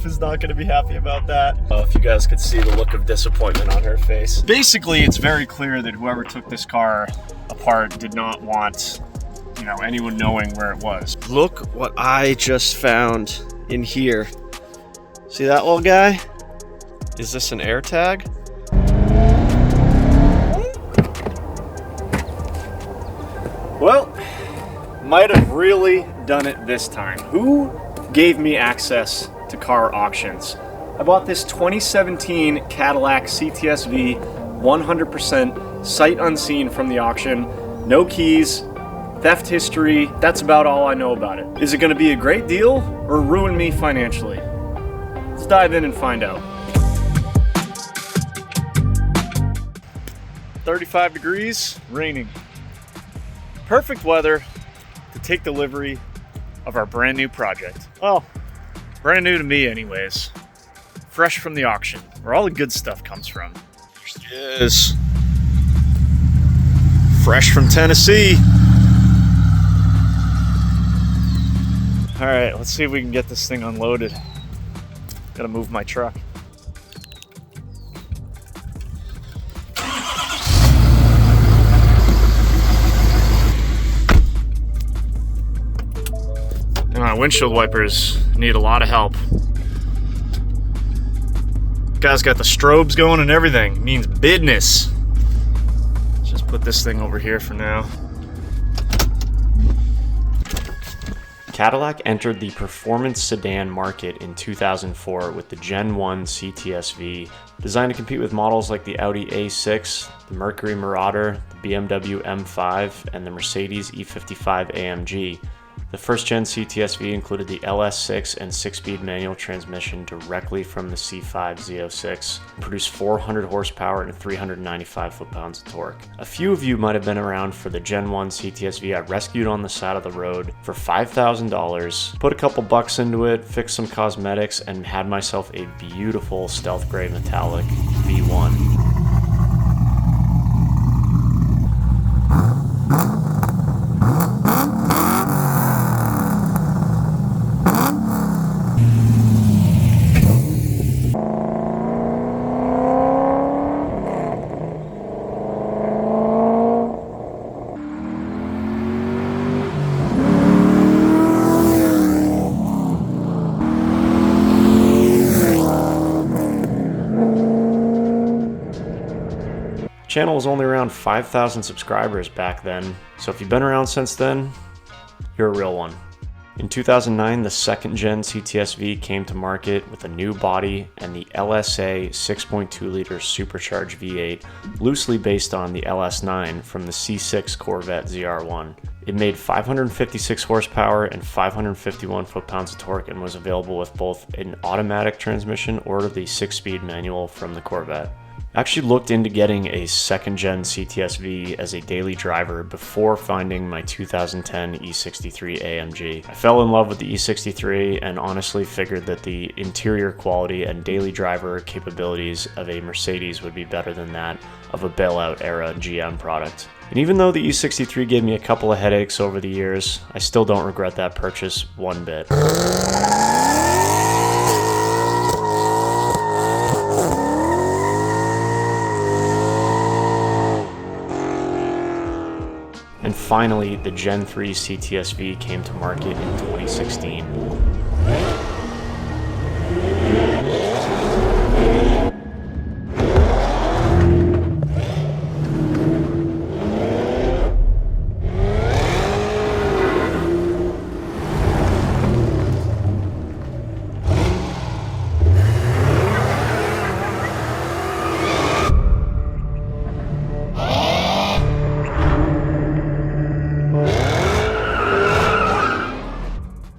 wife is not going to be happy about that. If you guys could see the look of disappointment on her face. Basically, it's very clear that whoever took this car apart did not want, you know, anyone knowing where it was. Look what I just found in here. See that little guy? Is this an air tag? Well, might have really done it this time. Who gave me access to car auctions? I bought this 2017 Cadillac CTS-V 100% sight unseen from the auction. No keys, theft history, that's about all I know about it. Is it gonna be a great deal or ruin me financially? Let's dive in and find out. 35 degrees, raining. Perfect weather to take delivery of our brand new project. Well, brand new to me anyways. Fresh from the auction, where all the good stuff comes from. Here she is. Fresh from Tennessee. All right, let's see if we can get this thing unloaded. Gotta move my truck. My windshield wipers need a lot of help. Guy's got the strobes going and everything. Means business. Let's just put this thing over here for now. Cadillac entered the performance sedan market in 2004 with the Gen 1 CTS-V, designed to compete with models like the Audi A6, the Mercury Marauder, the BMW M5, and the Mercedes E55 AMG. The first-gen CTS-V included the LS6 and 6-speed manual transmission directly from the C5 Z06 and produced 400 horsepower and 395 foot-pounds of torque. A few of you might have been around for the Gen 1 CTS-V I rescued on the side of the road for $5,000, put a couple bucks into it, fixed some cosmetics, and had myself a beautiful stealth gray metallic V1. Channel was only around 5,000 subscribers back then, so if you've been around since then, you're a real one. In 2009, the second gen CTS-V came to market with a new body and the LSA 6.2 liter supercharged V8, loosely based on the LS9 from the C6 Corvette ZR1. It made 556 horsepower and 551 foot-pounds of torque and was available with both an automatic transmission or the 6-speed manual from the Corvette. I actually looked into getting a second-gen CTS-V as a daily driver before finding my 2010 E63 AMG. I fell in love with the E63 and honestly figured that the interior quality and daily driver capabilities of a Mercedes would be better than that of a bailout-era GM product. And even though the E63 gave me a couple of headaches over the years, I still don't regret that purchase one bit. And finally, the Gen 3 CTS-V came to market in 2016.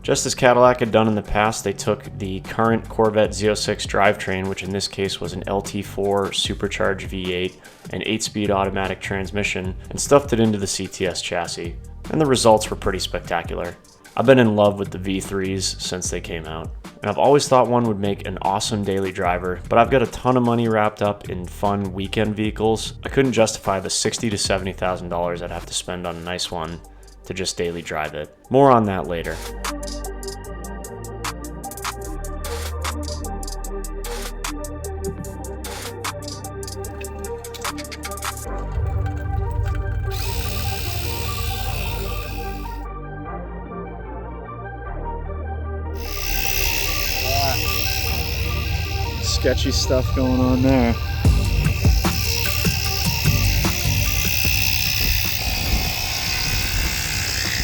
Just as Cadillac had done in the past, they took the current Corvette Z06 drivetrain, which in this case was an LT4 supercharged V8 and 8-speed automatic transmission, and stuffed it into the CTS chassis. And the results were pretty spectacular. I've been in love with the V3s since they came out, and I've always thought one would make an awesome daily driver, but I've got a ton of money wrapped up in fun weekend vehicles. I couldn't justify the $60,000 to $70,000 I'd have to spend on a nice one to just daily drive it. More on that later. sketchy stuff going on there.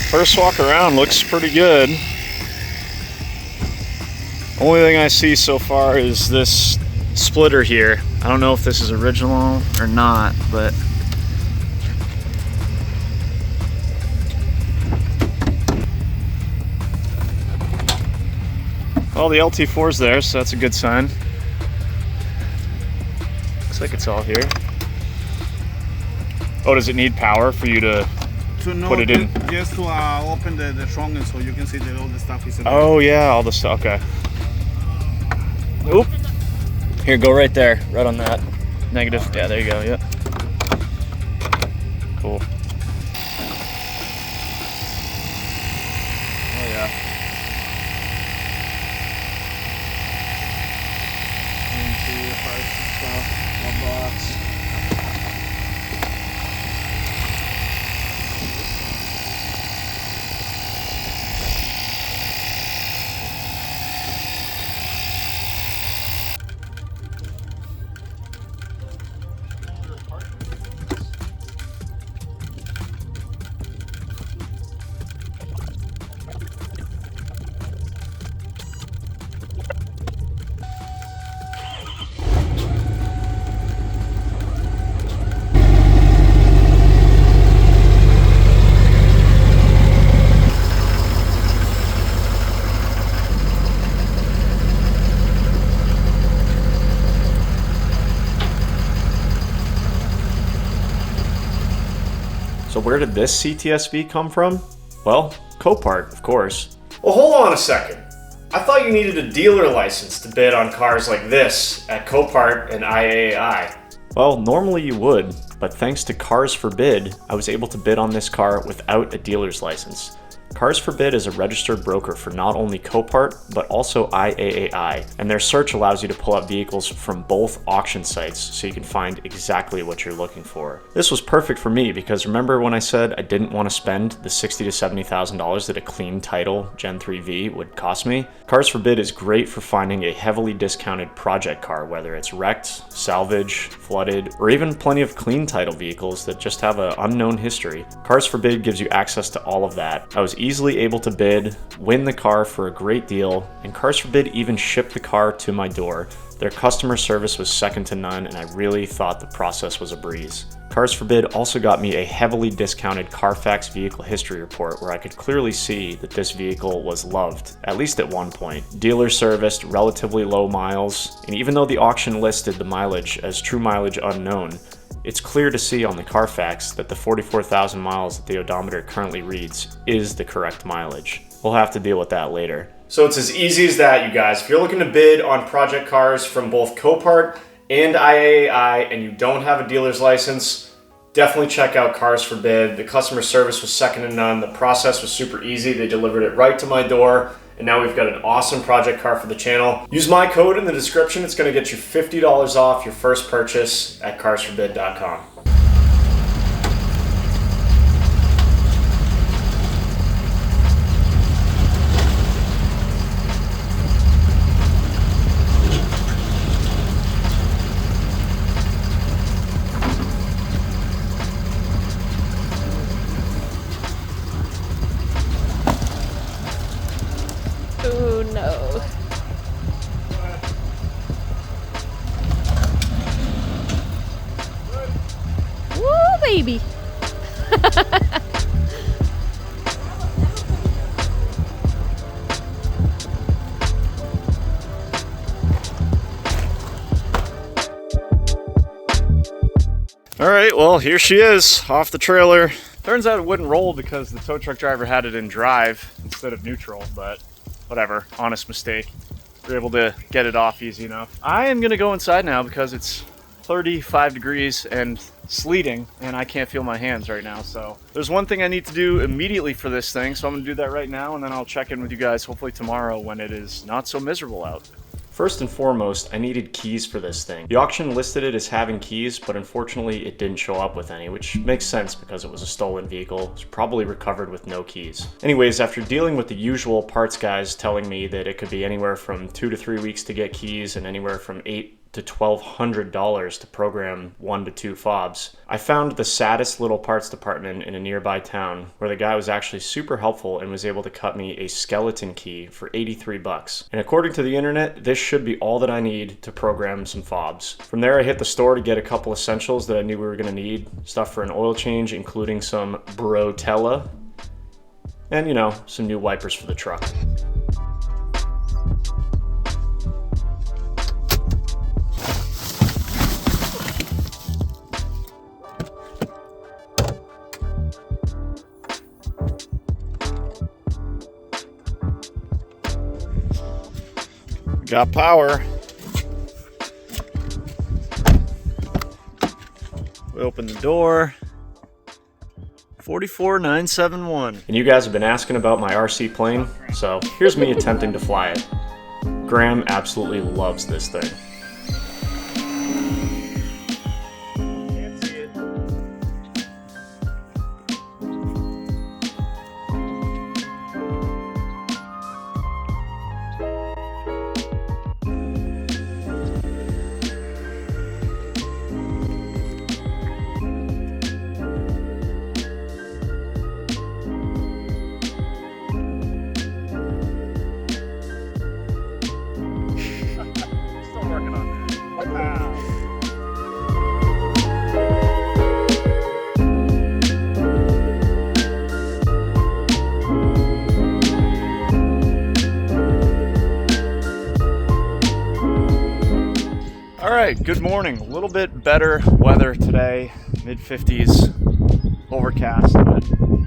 First walk around looks pretty good. Only thing I see so far is this splitter here. I don't know if this is original or not, but well, the LT4's there, so that's a good sign. Looks like it's all here. Oh, does it need power for you to put it in? Just to open the trunk, and so you can see that all the stuff is in there. Oh yeah, all the stuff. Okay. Oop. Here, go right there, right on that. Negative. Yeah, there you go. Yeah. Cool. Oh yeah. Interior parts and stuff. One box. So where did this CTS-V come from? Well, Copart, of course. Well, hold on a second. I thought you needed a dealer license to bid on cars like this at Copart and IAI. Well, normally you would, but thanks to Cars for Bid, I was able to bid on this car without a dealer's license. Cars for Bid is a registered broker for not only Copart, but also IAAI, and their search allows you to pull up vehicles from both auction sites so you can find exactly what you're looking for. This was perfect for me because remember when I said I didn't want to spend the $60,000 to $70,000 that a clean title Gen 3V would cost me? Cars for Bid is great for finding a heavily discounted project car, whether it's wrecked, salvage, flooded, or even plenty of clean title vehicles that just have an unknown history. Cars for Bid gives you access to all of that. I was easily able to bid, win the car for a great deal, and Cars for Bid even shipped the car to my door. Their customer service was second to none, and I really thought the process was a breeze. Cars for Bid also got me a heavily discounted Carfax vehicle history report where I could clearly see that this vehicle was loved, at least at one point. Dealer serviced, relatively low miles, and even though the auction listed the mileage as true mileage unknown, it's clear to see on the Carfax that the 44,000 miles that the odometer currently reads is the correct mileage. We'll have to deal with that later. So it's as easy as that, you guys. If you're looking to bid on project cars from both Copart and IAAI and you don't have a dealer's license, definitely check out Cars for Bid. The customer service was second to none. The process was super easy. They delivered it right to my door. And now we've got an awesome project car for the channel. Use my code in the description. It's going to get you $50 off your first purchase at carsforbid.com. Oh no. Woo, baby. All right, well, here she is, off the trailer. Turns out it wouldn't roll because the tow truck driver had it in drive instead of neutral, but whatever, honest mistake. We were able to get it off easy enough. I am gonna go inside now because it's 35 degrees and sleeting and I can't feel my hands right now. So there's one thing I need to do immediately for this thing. So I'm gonna do that right now and then I'll check in with you guys hopefully tomorrow when it is not so miserable out. First and foremost, I needed keys for this thing. The auction listed it as having keys, but unfortunately it didn't show up with any, which makes sense because it was a stolen vehicle. It was probably recovered with no keys. Anyways, after dealing with the usual parts guys telling me that it could be anywhere from 2 to 3 weeks to get keys and anywhere from $800 to $1,200 to program 1 to 2 fobs, I found the saddest little parts department in a nearby town where the guy was actually super helpful and was able to cut me a skeleton key for 83 bucks. And according to the internet, this should be all that I need to program some fobs. From there, I hit the store to get a couple essentials that I knew we were going to need. Stuff for an oil change, including some Brotella, and you know, some new wipers for the truck. Got power. We open the door. 44971. And you guys have been asking about my RC plane, so here's me attempting to fly it. Graham absolutely loves this thing. Can't see it. Still working on that. Wow. All right, good morning. A little bit better weather today, mid-50s, overcast, but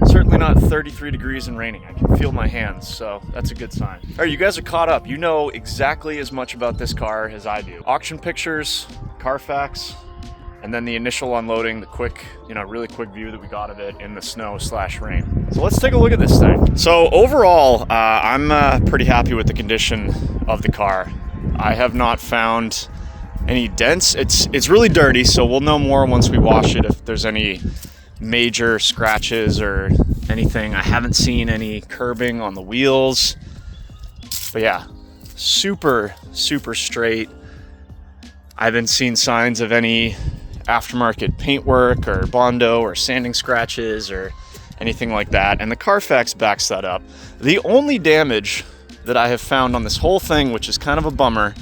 certainly not 33 degrees and raining. I can feel my hands, so that's a good sign. All right, you guys are caught up. You know exactly as much about this car as I do. Auction pictures, Carfax, and then the initial unloading, the quick, really quick view that we got of it in the snow/rain. So let's take a look at this thing. So overall, I'm pretty happy with the condition of the car. I have not found any dents. It's really dirty, so we'll know more once we wash it if there's any major scratches or anything. I haven't seen any curbing on the wheels, but yeah, super straight. I haven't seen signs of any aftermarket paintwork or Bondo or sanding scratches or anything like that, and the Carfax backs that up. The only damage that I have found on this whole thing, which is kind of a bummer,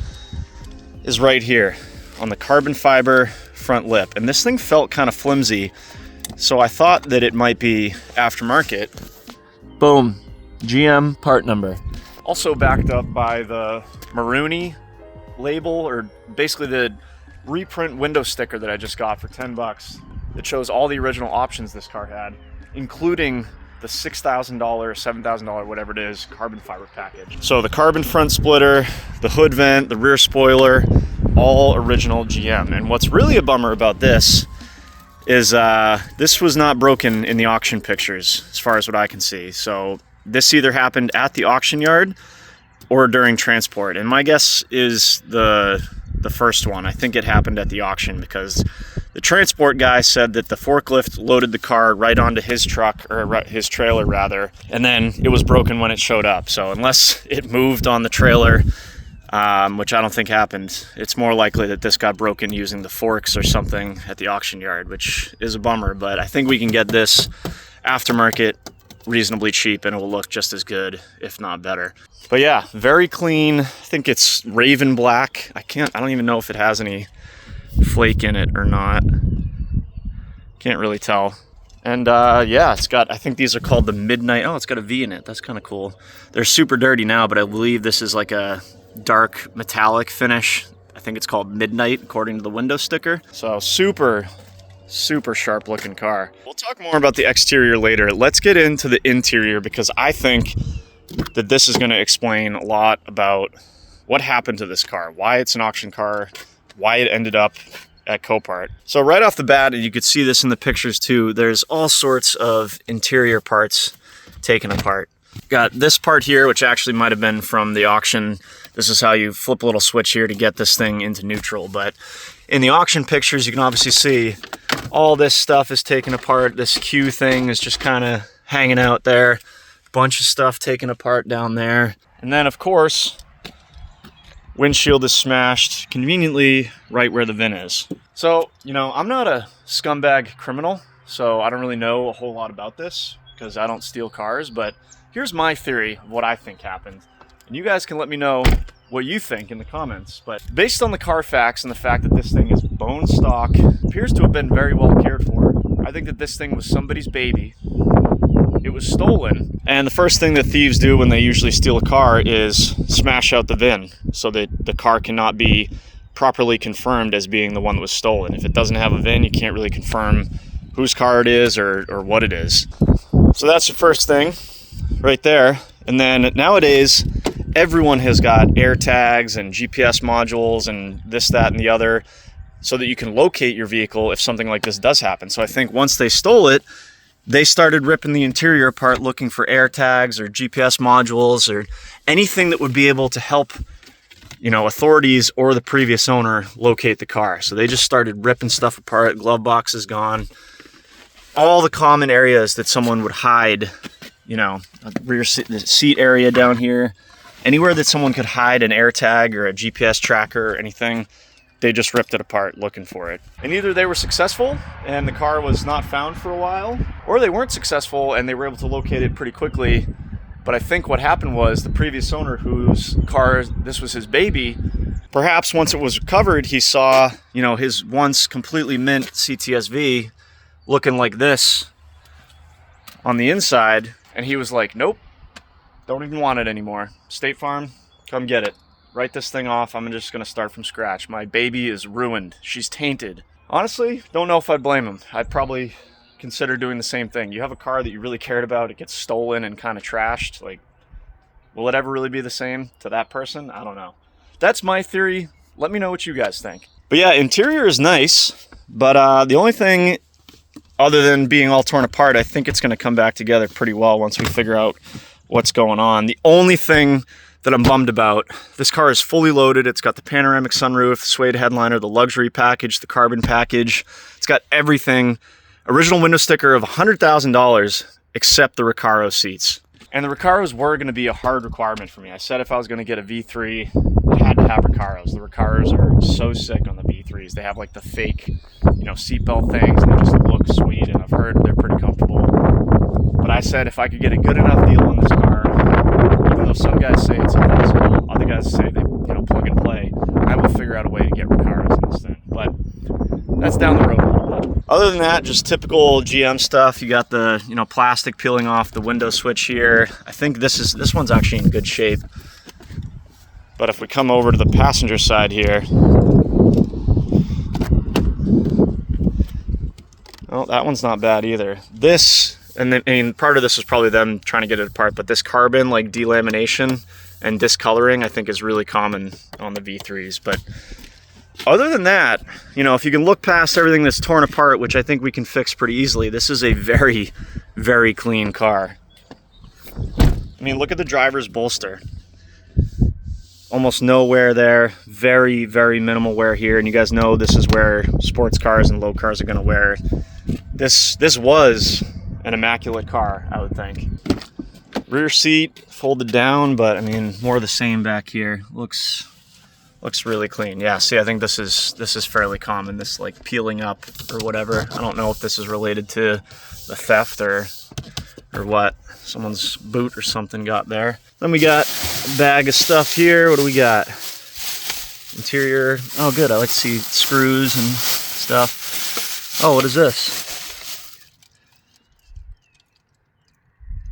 is right here on the carbon fiber front lip, and this thing felt kind of flimsy, so I thought that it might be aftermarket. Boom, GM part number. Also backed up by the Maroony label, or basically the reprint window sticker that I just got for 10 bucks that shows all the original options this car had, including the $6,000, $7,000, whatever it is, carbon fiber package. So the carbon front splitter, the hood vent, the rear spoiler, all original GM. And what's really a bummer about this is this was not broken in the auction pictures, as far as what I can see. So this either happened at the auction yard or during transport. And my guess is the first one. I think it happened at the auction because the transport guy said that the forklift loaded the car right onto his truck, or his trailer rather, and then it was broken when it showed up. So unless it moved on the trailer, which I don't think happened, it's more likely that this got broken using the forks or something at the auction yard, which is a bummer, but I think we can get this aftermarket reasonably cheap and it will look just as good, if not better. But yeah, very clean. I think it's raven black. I don't even know if it has any flake in it or not. Can't really tell. And yeah, it's got, I think these are called the Midnight. Oh, it's got a V in it. That's kind of cool. They're super dirty now, but I believe this is like a dark metallic finish. I think it's called Midnight according to the window sticker. So super sharp looking car. We'll talk more about the exterior later. Let's get into the interior because I think that this is going to explain a lot about what happened to this car, why it's an auction car, why it ended up at Copart. So right off the bat, and you could see this in the pictures too, there's all sorts of interior parts taken apart. Got this part here, which actually might have been from the auction This is how you flip a little switch here to get this thing into neutral. But in the auction pictures, you can obviously see all this stuff is taken apart. This Q thing is just kind of hanging out there. Bunch of stuff taken apart down there. And then, of course, windshield is smashed conveniently right where the VIN is. So, you know, I'm not a scumbag criminal, so I don't really know a whole lot about this because I don't steal cars, but here's my theory of what I think happened. And you guys can let me know what you think in the comments. But based on the Carfax and the fact that this thing is bone stock, appears to have been very well cared for, I think that this thing was somebody's baby. It was stolen. And the first thing that thieves do when they usually steal a car is smash out the VIN so that the car cannot be properly confirmed as being the one that was stolen. If it doesn't have a VIN, you can't really confirm whose car it is or what it is. So that's the first thing right there. And then nowadays, everyone has got air tags and GPS modules and this, that, and the other so that you can locate your vehicle if something like this does happen. So I think once they stole it, they started ripping the interior apart looking for air tags or GPS modules or anything that would be able to help, you know, authorities or the previous owner locate the car. So they just started ripping stuff apart. Glove box is gone. All the common areas that someone would hide, you know, rear seat area down here, anywhere that someone could hide an air tag or a GPS tracker or anything, they just ripped it apart looking for it. And either they were successful and the car was not found for a while, or they weren't successful and they were able to locate it pretty quickly. But I think what happened was the previous owner whose car this was his baby, perhaps once it was recovered, he saw, you know, his once completely mint CTS-V looking like this on the inside, and he was like, nope, don't even want it anymore. State Farm, come get it. Write this thing off. I'm just going to start from scratch. My baby is ruined. She's tainted. Honestly, don't know if I'd blame him. I'd probably consider doing the same thing. You have a car that you really cared about, it gets stolen and kind of trashed. Like, will it ever really be the same to that person? I don't know. That's my theory. Let me know what you guys think. But yeah, interior is nice, but the only thing other than being all torn apart, I think it's going to come back together pretty well once we figure out what's going on. The only thing that I'm bummed about, this car is fully loaded. It's got the panoramic sunroof, the suede headliner, the luxury package, the carbon package. It's got everything. Original window sticker of $100,000 except the Recaro seats. And the Recaros were going to be a hard requirement for me. I said if I was going to get a V3, I had to have Recaros. The Recaros are so sick on the V3s. They have like the fake, you know, seatbelt things, and they just look sweet, and I've heard they're pretty comfortable. But I said if I could get a good enough deal on this car, even though some guys say it's impossible, other guys say they, you know, plug and play, I will figure out a way to get Recaros in this thing. But that's down the road a little bit. Other than that, just typical GM stuff. You got the, you know, plastic peeling off the window switch here. I think this one's actually in good shape. But if we come over to the passenger side here, oh, that one's not bad either. This, and then, I mean, part of this is probably them trying to get it apart, but this carbon like delamination and discoloring I think is really common on the V3s. But other than that, you know, if you can look past everything that's torn apart, which I think we can fix pretty easily, this is a very, very clean car. I mean, look at the driver's bolster. Almost no wear there. Very, very minimal wear here. And you guys know this is where sports cars and low cars are going to wear. This was an immaculate car, I would think. Rear seat folded down, but I mean, more of the same back here. Looks really clean. Yeah, see, I think this is fairly common, this like peeling up or whatever. I don't know if this is related to the theft or what. Someone's boot or something got there. Then we got a bag of stuff here. What do we got? Interior. Oh, good. I like to see screws and stuff. Oh, what is this?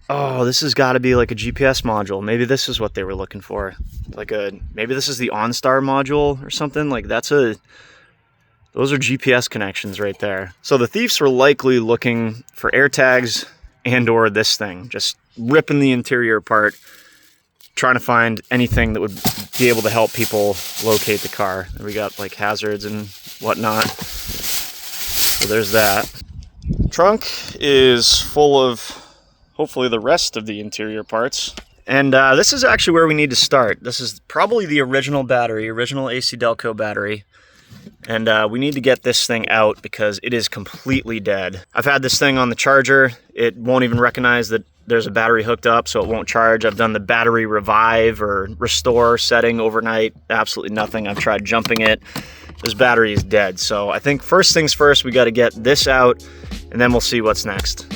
Oh, this has got to be like a GPS module. Maybe this is what they were looking for. Maybe this is the OnStar module or something. Like those are GPS connections right there. So the thieves were likely looking for air tags and or this thing, just ripping the interior apart, trying to find anything that would be able to help people locate the car. And we got like hazards and whatnot. So there's that. Trunk is full of hopefully the rest of the interior parts. And this is actually where we need to start. This is probably the original battery, original AC Delco battery. And we need to get this thing out because it is completely dead. I've had this thing on the charger. It won't even recognize that there's a battery hooked up, so it won't charge. I've done the battery revive or restore setting overnight. Absolutely nothing. I've tried jumping it. This battery is dead. So I think first things first, we got to get this out, and then we'll see what's next.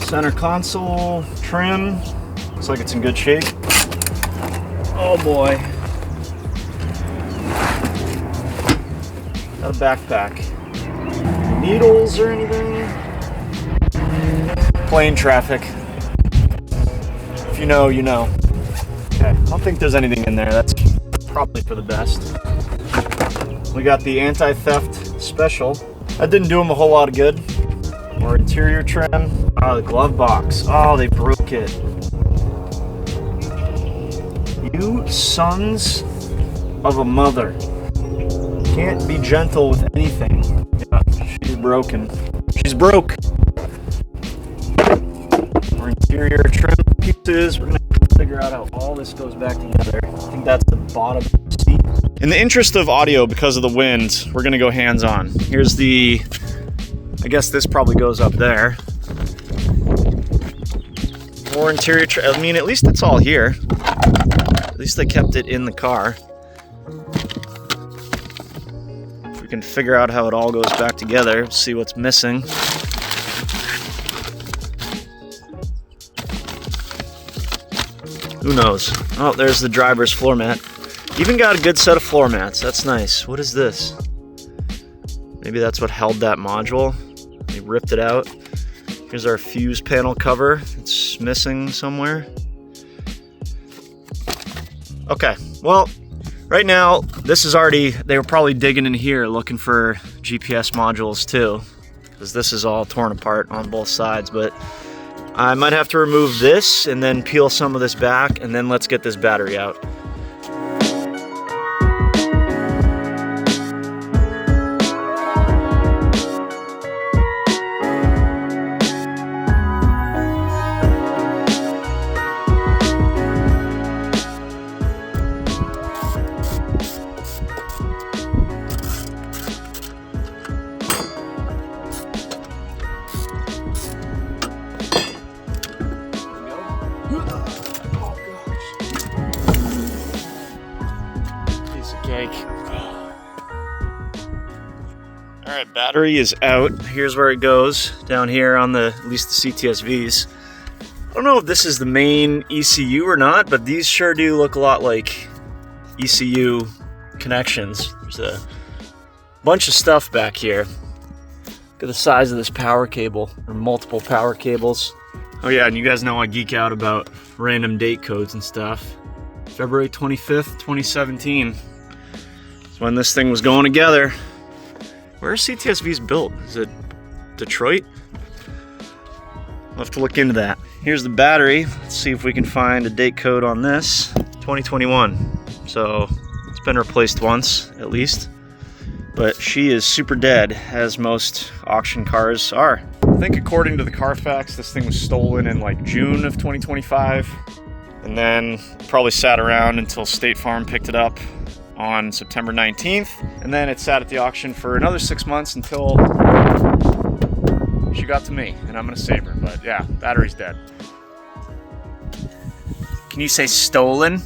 Center console trim. Looks like it's in good shape. Oh boy. Got a backpack. Needles or anything? Plane traffic. If you know, you know. Okay, I don't think there's anything in there. That's probably for the best. We got the anti-theft special. That didn't do them a whole lot of good. More interior trim. Oh, the glove box. Oh, they broke it. You sons of a mother. Can't be gentle with anything. Yeah, she's broken. She's broke. Our interior trim pieces. We're gonna have to figure out how all this goes back together. I think that's the bottom of the seat. In the interest of audio, because of the wind, we're gonna go hands-on. Here's the, I guess this probably goes up there. More interior trim. I mean, at least it's all here. At least they kept it in the car. If we can figure out how it all goes back together, see what's missing. Who knows? Oh, there's the driver's floor mat. Even got a good set of floor mats. That's nice. What is this? Maybe that's what held that module. They ripped it out. Here's our fuse panel cover. It's missing somewhere. Okay, well, right now, this is already, they were probably digging in here looking for GPS modules too, because this is all torn apart on both sides, but I might have to remove this and then peel some of this back, and then let's get this battery out. Alright, battery is out. Here's where it goes, down here on the, at least the CTS-Vs. I don't know if this is the main ECU or not, but these sure do look a lot like ECU connections. There's a bunch of stuff back here. Look at the size of this power cable, or multiple power cables. Oh yeah, and you guys know I geek out about random date codes and stuff. February 25th, 2017 is when this thing was going together. Where are CTS-Vs built? Is it Detroit? I'll have to look into that. Here's the battery. Let's see if we can find a date code on this. 2021. So it's been replaced once, at least. But she is super dead, as most auction cars are. I think according to the Carfax, this thing was stolen in like June of 2025. And then probably sat around until State Farm picked it up on September 19th, and then it sat at the auction for another 6 months until she got to me, and I'm gonna save her. But yeah, battery's dead. Can you say stolen?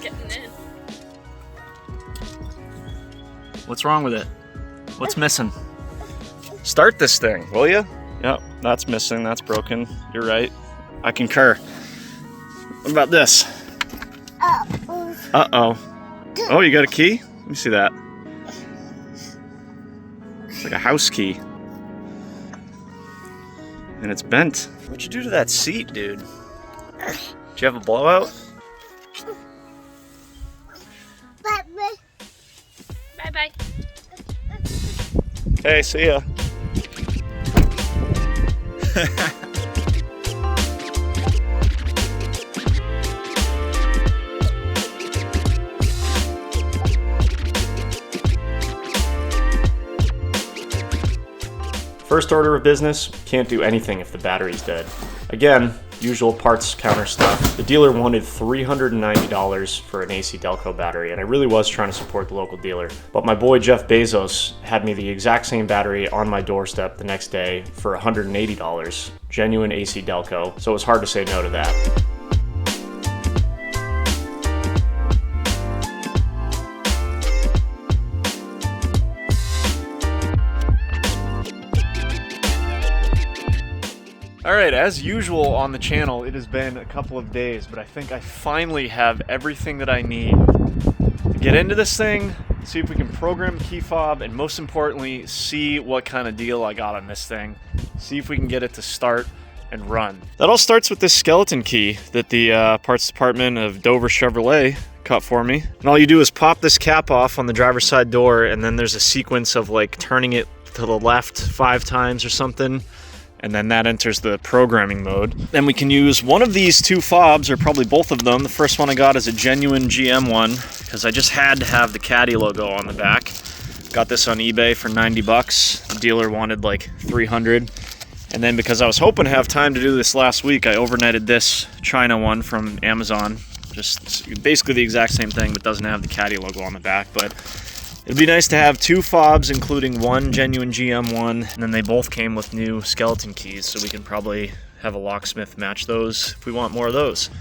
Getting in. What's wrong with it? What's missing? Start this thing, will you? Yep, that's missing, that's broken. You're right. I concur. What about this? Uh-oh. Oh, you got a key? Let me see that. It's like a house key. And it's bent. What'd you do to that seat, dude? Did you have a blowout? Bye-bye. Hey, see ya. First order of business, can't do anything if the battery's dead. Again, usual parts counter stuff. The dealer wanted $390 for an AC Delco battery, and I really was trying to support the local dealer. But my boy Jeff Bezos had me the exact same battery on my doorstep the next day for $180, genuine AC Delco, so it was hard to say no to that. Alright, as usual on the channel, it has been a couple of days, but I think I finally have everything that I need to get into this thing, see if we can program the key fob, and most importantly, see what kind of deal I got on this thing. See if we can get it to start and run. That all starts with this skeleton key that the parts department of Dover Chevrolet cut for me. And all you do is pop this cap off on the driver's side door, and then there's a sequence of like turning it to the left 5 times or something. And then that enters the programming mode. Then we can use one of these 2 fobs, or probably both of them. The first one I got is a genuine GM one, because I just had to have the Caddy logo on the back. Got this on eBay for 90 bucks. The dealer wanted like 300. And then because I was hoping to have time to do this last week, I overnighted this China one from Amazon. Just basically the exact same thing, but doesn't have the Caddy logo on the back. But it'd be nice to have 2 fobs, including one genuine GM one, and then they both came with new skeleton keys, so we can probably have a locksmith match those if we want more of those.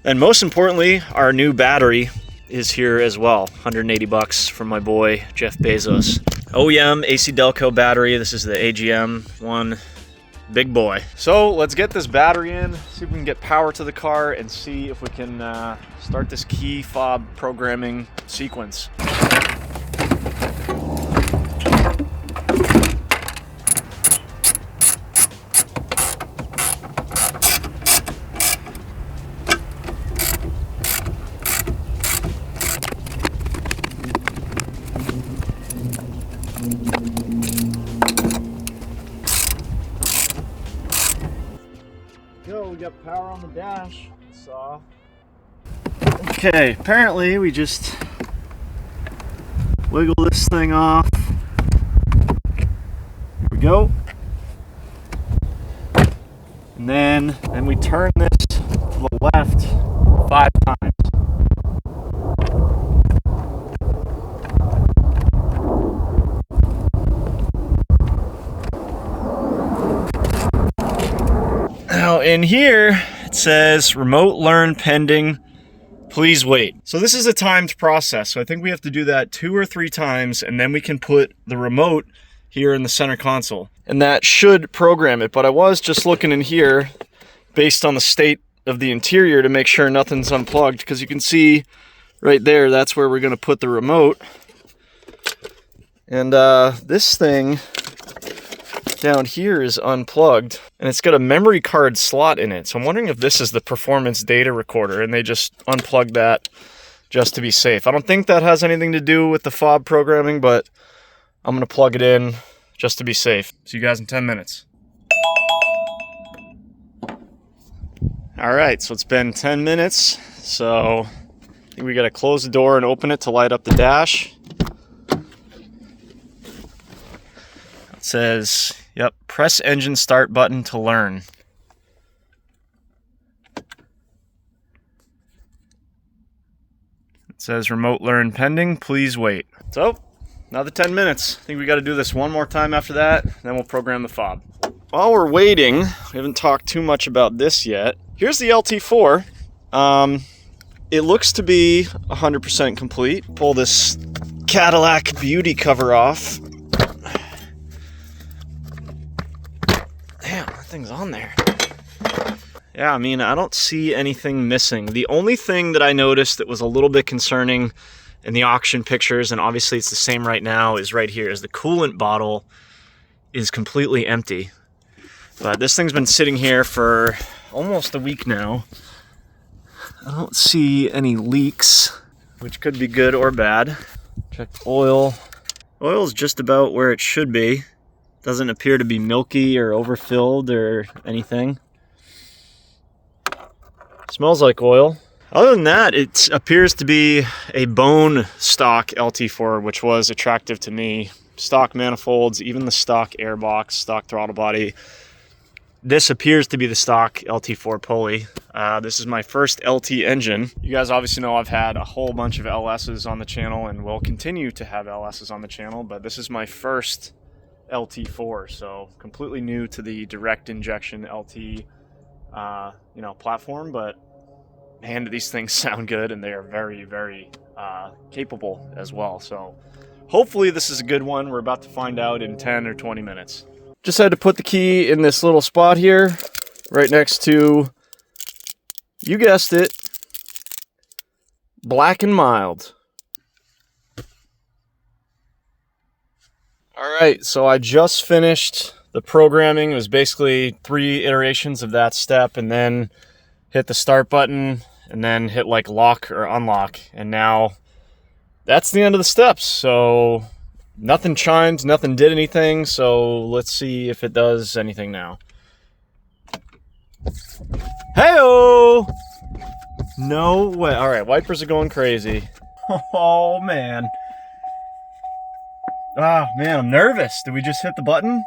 And most importantly, our new battery is here as well. 180 bucks from my boy, Jeff Bezos. OEM AC Delco battery. This is the AGM one. Big boy. So let's get this battery in, see if we can get power to the car, and see if we can start this key fob programming sequence. We got power on the dash. So, okay, apparently we just wiggle this thing off. Here we go. And then we turn this to the left 5 times. Now in here, it says remote learn pending, please wait. So this is a timed process. So I think we have to do that 2 or 3 times, and then we can put the remote here in the center console. And that should program it. But I was just looking in here based on the state of the interior to make sure nothing's unplugged, because you can see right there, that's where we're gonna put the remote. And this thing down here is unplugged, and it's got a memory card slot in it. So I'm wondering if this is the performance data recorder and they just unplugged that just to be safe. I don't think that has anything to do with the fob programming, but I'm gonna plug it in just to be safe. See you guys in 10 minutes. All right, so it's been 10 minutes. So I think we gotta close the door and open it to light up the dash. It says, yep, press engine start button to learn. It says remote learn pending, please wait. So, another 10 minutes. I think we got to do this one more time after that, then we'll program the fob. While we're waiting, we haven't talked too much about this yet. Here's the LT4. It looks to be 100% complete. Pull this Cadillac beauty cover off. Damn, that thing's on there. Yeah, I mean, I don't see anything missing. The only thing that I noticed that was a little bit concerning in the auction pictures, and obviously it's the same right now, is right here, is the coolant bottle is completely empty. But this thing's been sitting here for almost a week now. I don't see any leaks, which could be good or bad. Check oil. Oil's just about where it should be. Doesn't appear to be milky or overfilled or anything. Smells like oil. Other than that, it appears to be a bone stock LT4, which was attractive to me. Stock manifolds, even the stock airbox, stock throttle body. This appears to be the stock LT4 pulley. This is my first LT engine. You guys obviously know I've had a whole bunch of LSs on the channel and will continue to have LSs on the channel, but this is my first LT4, so completely new to the direct injection LT platform, but man, do these things sound good, and they are very, very capable as well. So hopefully this is a good one. We're about to find out in 10 or 20 minutes. Just had to put the key in this little spot here, right next to, you guessed it, Black and Mild. All right, so I just finished the programming. It was basically 3 iterations of that step, and then hit the start button, and then hit like lock or unlock. And now that's the end of the steps. So nothing chimed, nothing did anything. So let's see if it does anything now. Hey-oh! No way. All right, wipers are going crazy. Oh, man. Ah, man, I'm nervous. Did we just hit the button?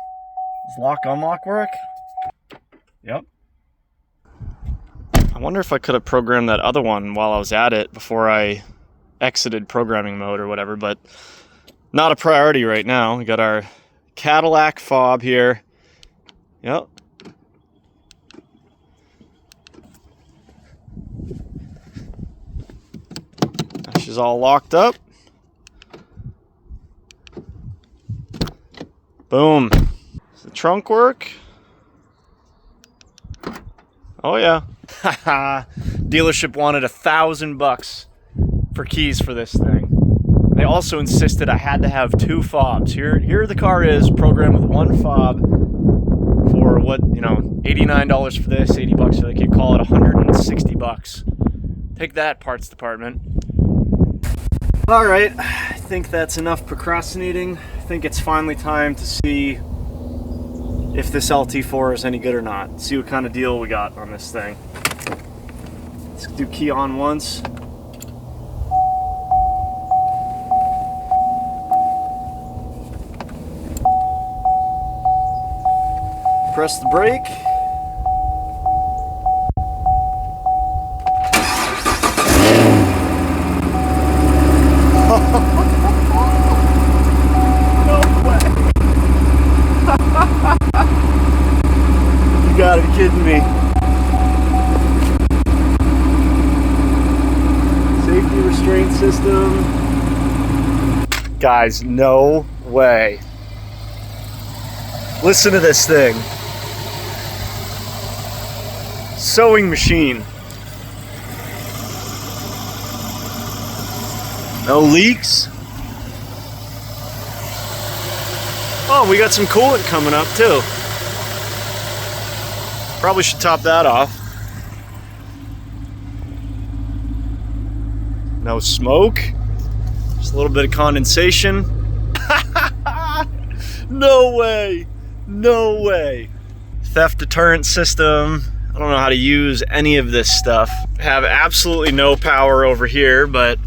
Does lock, unlock work? Yep. I wonder if I could have programmed that other one while I was at it before I exited programming mode or whatever, but not a priority right now. We got our Cadillac fob here. Yep. She's all locked up. Boom. Does the trunk work? Oh yeah. Dealership wanted $1,000 for keys for this thing. They also insisted I had to have 2 fobs. Here the car is programmed with 1 fob for what, $89 for this, $80 for that. You call it $160. Take that, parts department. All right, I think that's enough procrastinating. I think it's finally time to see if this LT4 is any good or not. See what kind of deal we got on this thing. Let's do key on once. Press the brake. No way. You gotta be kidding me. Safety restraint system. Guys, no way. Listen to this thing. Sewing machine. No leaks. Oh, we got some coolant coming up too. Probably should top that off. No smoke. Just a little bit of condensation. No way. No way. Theft deterrent system. I don't know how to use any of this stuff. Have absolutely no power over here, but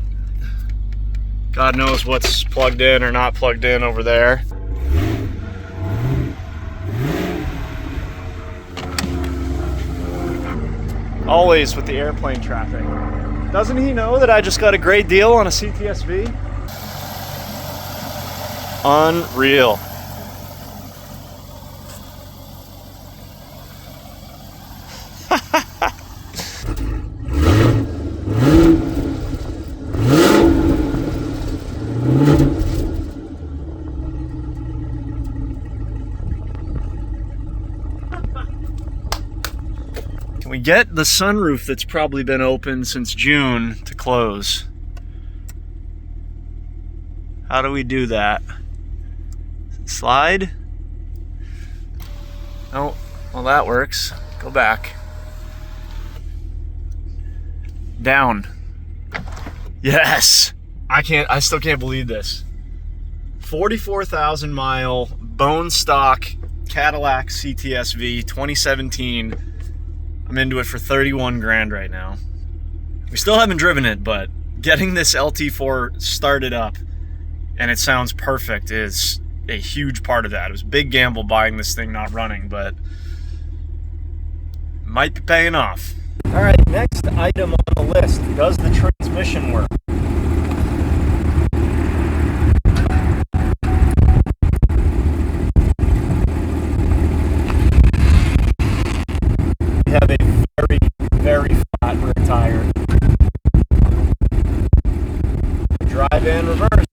God knows what's plugged in or not plugged in over there. Always with the airplane traffic. Doesn't he know that I just got a great deal on a CTS-V? Unreal. Can we get the sunroof that's probably been open since June to close? How do we do that? Slide? Oh, well that works. Go back. Down. Yes! I still can't believe this. 44,000 mile bone stock Cadillac CTS-V 2017. I'm into it for 31 grand right now. We still haven't driven it, but getting this LT4 started up and it sounds perfect is a huge part of that. It was a big gamble buying this thing not running, but might be paying off. All right, next item on the list. Does the transmission work? We have a very, very flat rear tire. Drive and reverse.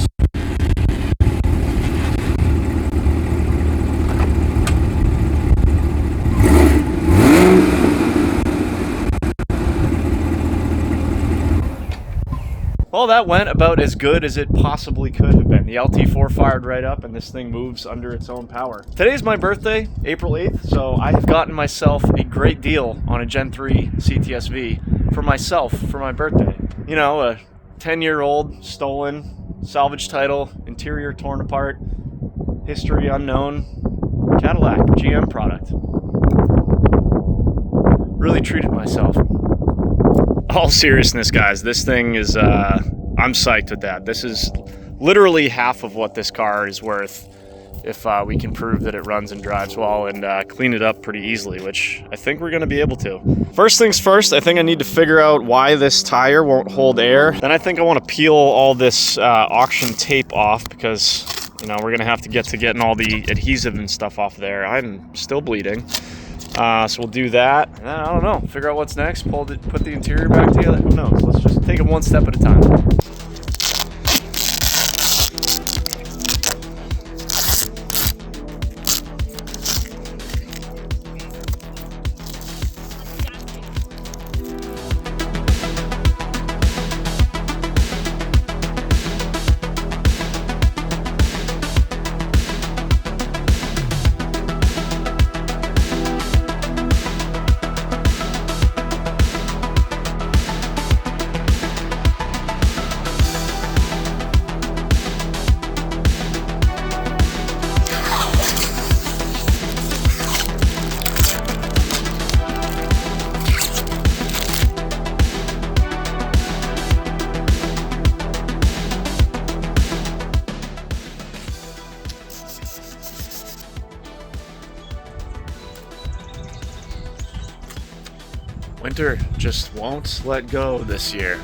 Well, that went about as good as it possibly could have been. The LT4 fired right up and this thing moves under its own power. Today's my birthday, April 8th, so I have gotten myself a great deal on a Gen 3 CTS-V for myself for my birthday. You know, a 10-year-old stolen, salvage title, interior torn apart, history unknown, Cadillac, GM product. Really treated myself. All seriousness, guys, this thing is, I'm psyched with that. This is literally half of what this car is worth if we can prove that it runs and drives well and clean it up pretty easily, which I think we're gonna be able to. First things first, I think I need to figure out why this tire won't hold air. Then I think I wanna peel all this auction tape off because, you know, we're gonna have to get to getting all the adhesive and stuff off there. I'm still bleeding. So we'll do that, and then, I don't know, figure out what's next, put the interior back together, who knows, let's just take it one step at a time. Winter just won't let go this year.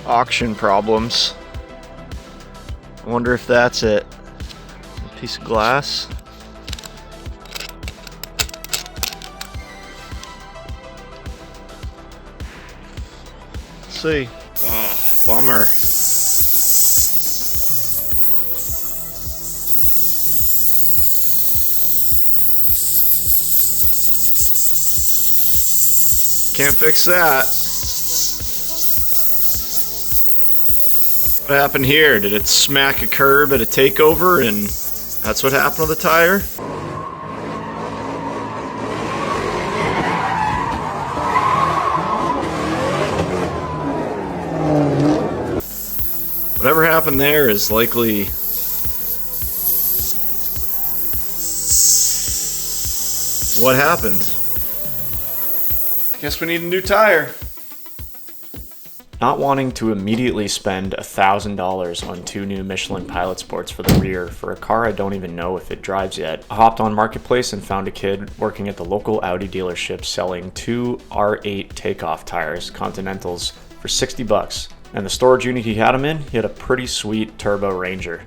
Auction problems. I wonder if that's it. A piece of glass. Let's see. Oh, bummer. Can't fix that. What happened here? Did it smack a curb at a takeover and that's what happened to the tire? Whatever happened there is likely what happened. Guess we need a new tire. Not wanting to immediately spend $1,000 on 2 new Michelin Pilot Sports for the rear for a car I don't even know if it drives yet, I hopped on Marketplace and found a kid working at the local Audi dealership selling 2 R8 takeoff tires, Continentals, for 60 bucks. And the storage unit he had them in, he had a pretty sweet Turbo Ranger.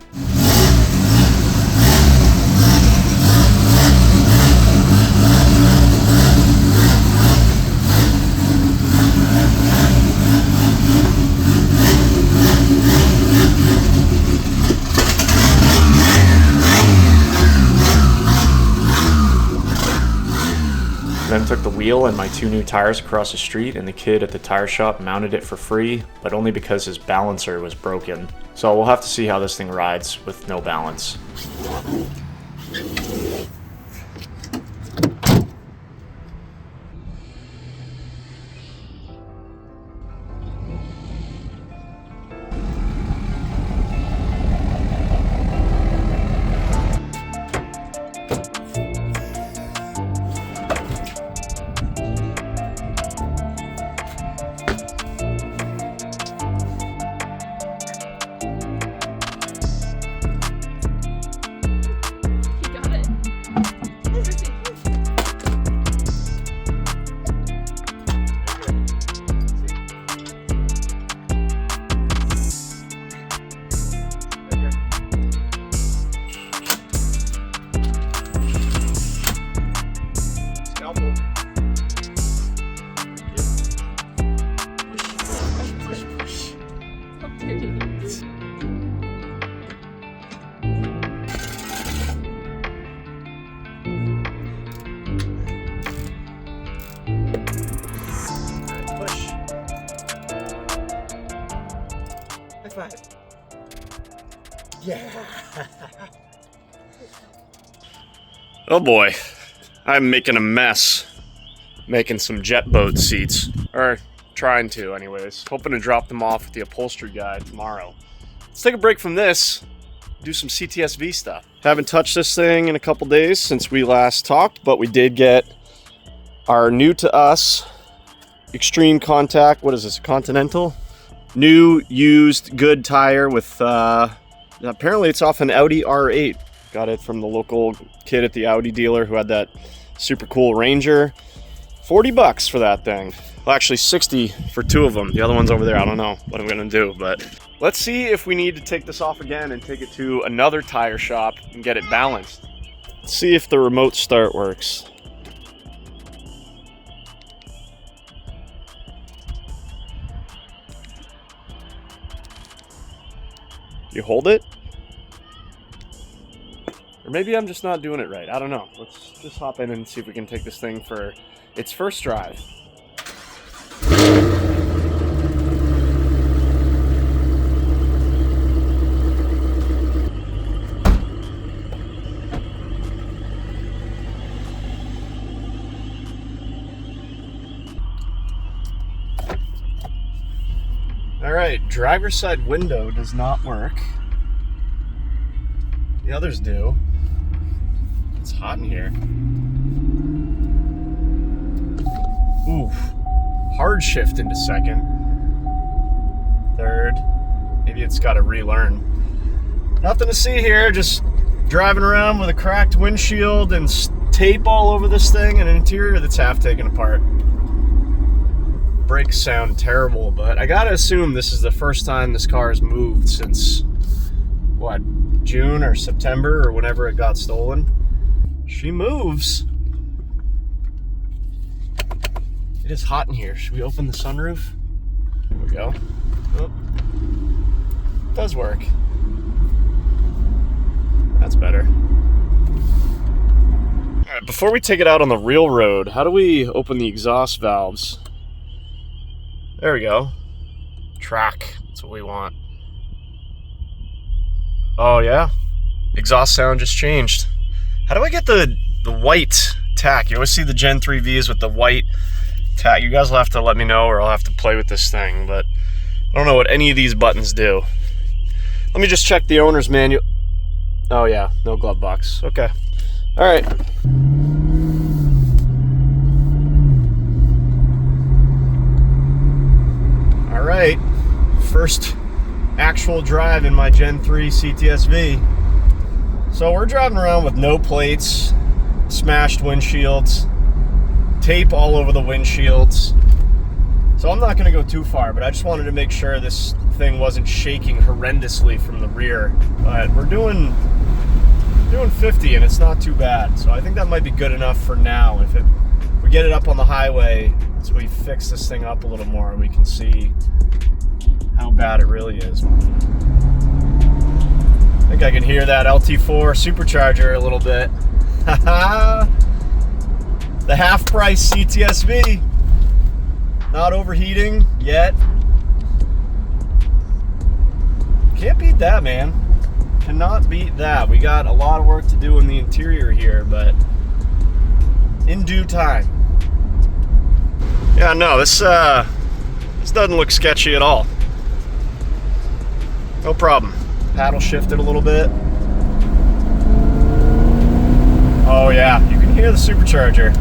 Then took the wheel and my 2 new tires across the street, and the kid at the tire shop mounted it for free, but only because his balancer was broken. So we'll have to see how this thing rides with no balance. Push. High five. Yeah. Oh boy, I'm making a mess. Making some jet boat seats, or trying to anyways. Hoping to drop them off with the upholstery guy tomorrow. Let's take a break from this, do some CTS-V stuff. Haven't touched this thing in a couple days since we last talked, but we did get our new to us Extreme Contact, what is this, a Continental? New, used, good tire with, apparently it's off an Audi R8. Got it from the local kid at the Audi dealer who had that super cool Ranger. 40 bucks for that thing. Well, actually 60 for two of them. The other one's over there. I don't know what I'm gonna do, but let's see if we need to take this off again and take it to another tire shop and get it balanced. Let's see if the remote start works. You hold it? Or maybe I'm just not doing it right. I don't know. Let's just hop in and see if we can take this thing for its first drive. All right, driver's side window does not work. The others do. It's hot in here. Oof. Hard shift into second. Third. Maybe it's got to relearn. Nothing to see here, just driving around with a cracked windshield and tape all over this thing and an interior that's half taken apart. Brakes sound terrible, but I gotta assume this is the first time this car has moved since, what, June or September or whenever it got stolen. She moves. It is hot in here. Should we open the sunroof? There we go. Oh. It does work. That's better. All right, before we take it out on the real road, how do we open the exhaust valves? There we go. Track. That's what we want. Oh yeah. Exhaust sound just changed. How do I get the white tack? You always see the Gen 3 Vs with the white tack. You guys will have to let me know or I'll have to play with this thing, but I don't know what any of these buttons do. Let me just check the owner's manual. Oh yeah, no glove box. Okay. All right. All right. First actual drive in my Gen 3 CTS-V. So we're driving around with no plates, smashed windshields, tape all over the windshields. So I'm not going to go too far, but I just wanted to make sure this thing wasn't shaking horrendously from the rear. But we're doing 50 and it's not too bad. So I think that might be good enough for now. If we get it up on the highway, so we fix this thing up a little more, we can see how bad it really is. I think I can hear that LT4 supercharger a little bit. The half price CTS-V. Not overheating yet. Can't beat that, man. Cannot beat that. We got a lot of work to do in the interior here, but in due time. Yeah, no, this doesn't look sketchy at all. No problem. Paddle shifted a little bit. Oh yeah, you can hear the supercharger.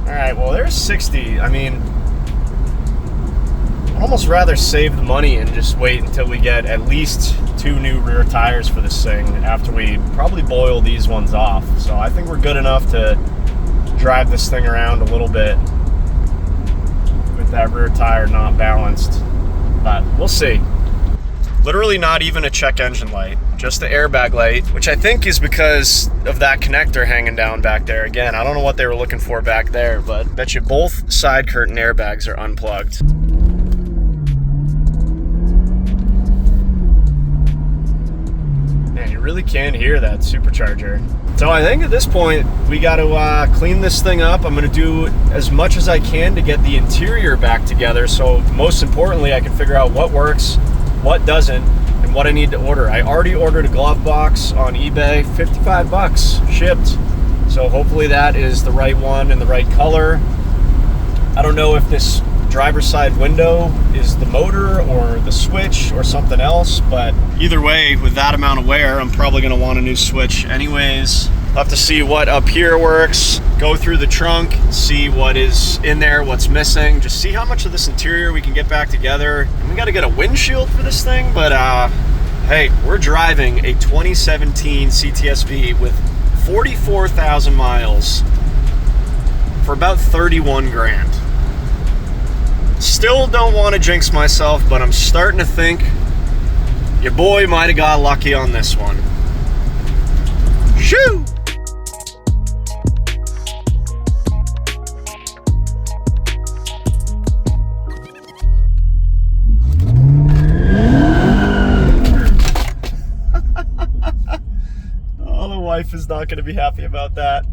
Alright, well there's 60. I mean, I'd almost rather save the money and just wait until we get at least 2 new rear tires for this thing after we probably boil these ones off. So I think we're good enough to drive this thing around a little bit with that rear tire not balanced, but we'll see. Literally not even a check engine light, just the airbag light, which I think is because of that connector hanging down back there. Again, I don't know what they were looking for back there, but bet you both side curtain airbags are unplugged. Man, you really can hear that supercharger. So I think at this point, we got to clean this thing up. I'm going to do as much as I can to get the interior back together. So most importantly, I can figure out what works, what doesn't, and what I need to order. I already ordered a glove box on eBay, 55 bucks shipped. So hopefully that is the right one and the right color. I don't know if this driver's side window is the motor or the switch or something else, but either way, with that amount of wear, I'm probably gonna want a new switch anyways. I'll have to see what up here works, go through the trunk, see what is in there, what's missing, just see how much of this interior we can get back together. And we gotta get a windshield for this thing, but hey, we're driving a 2017 CTS-V with 44,000 miles for about 31 grand. Still don't want to jinx myself, but I'm starting to think your boy might have got lucky on this one. Shoo! Oh, the wife is not going to be happy about that.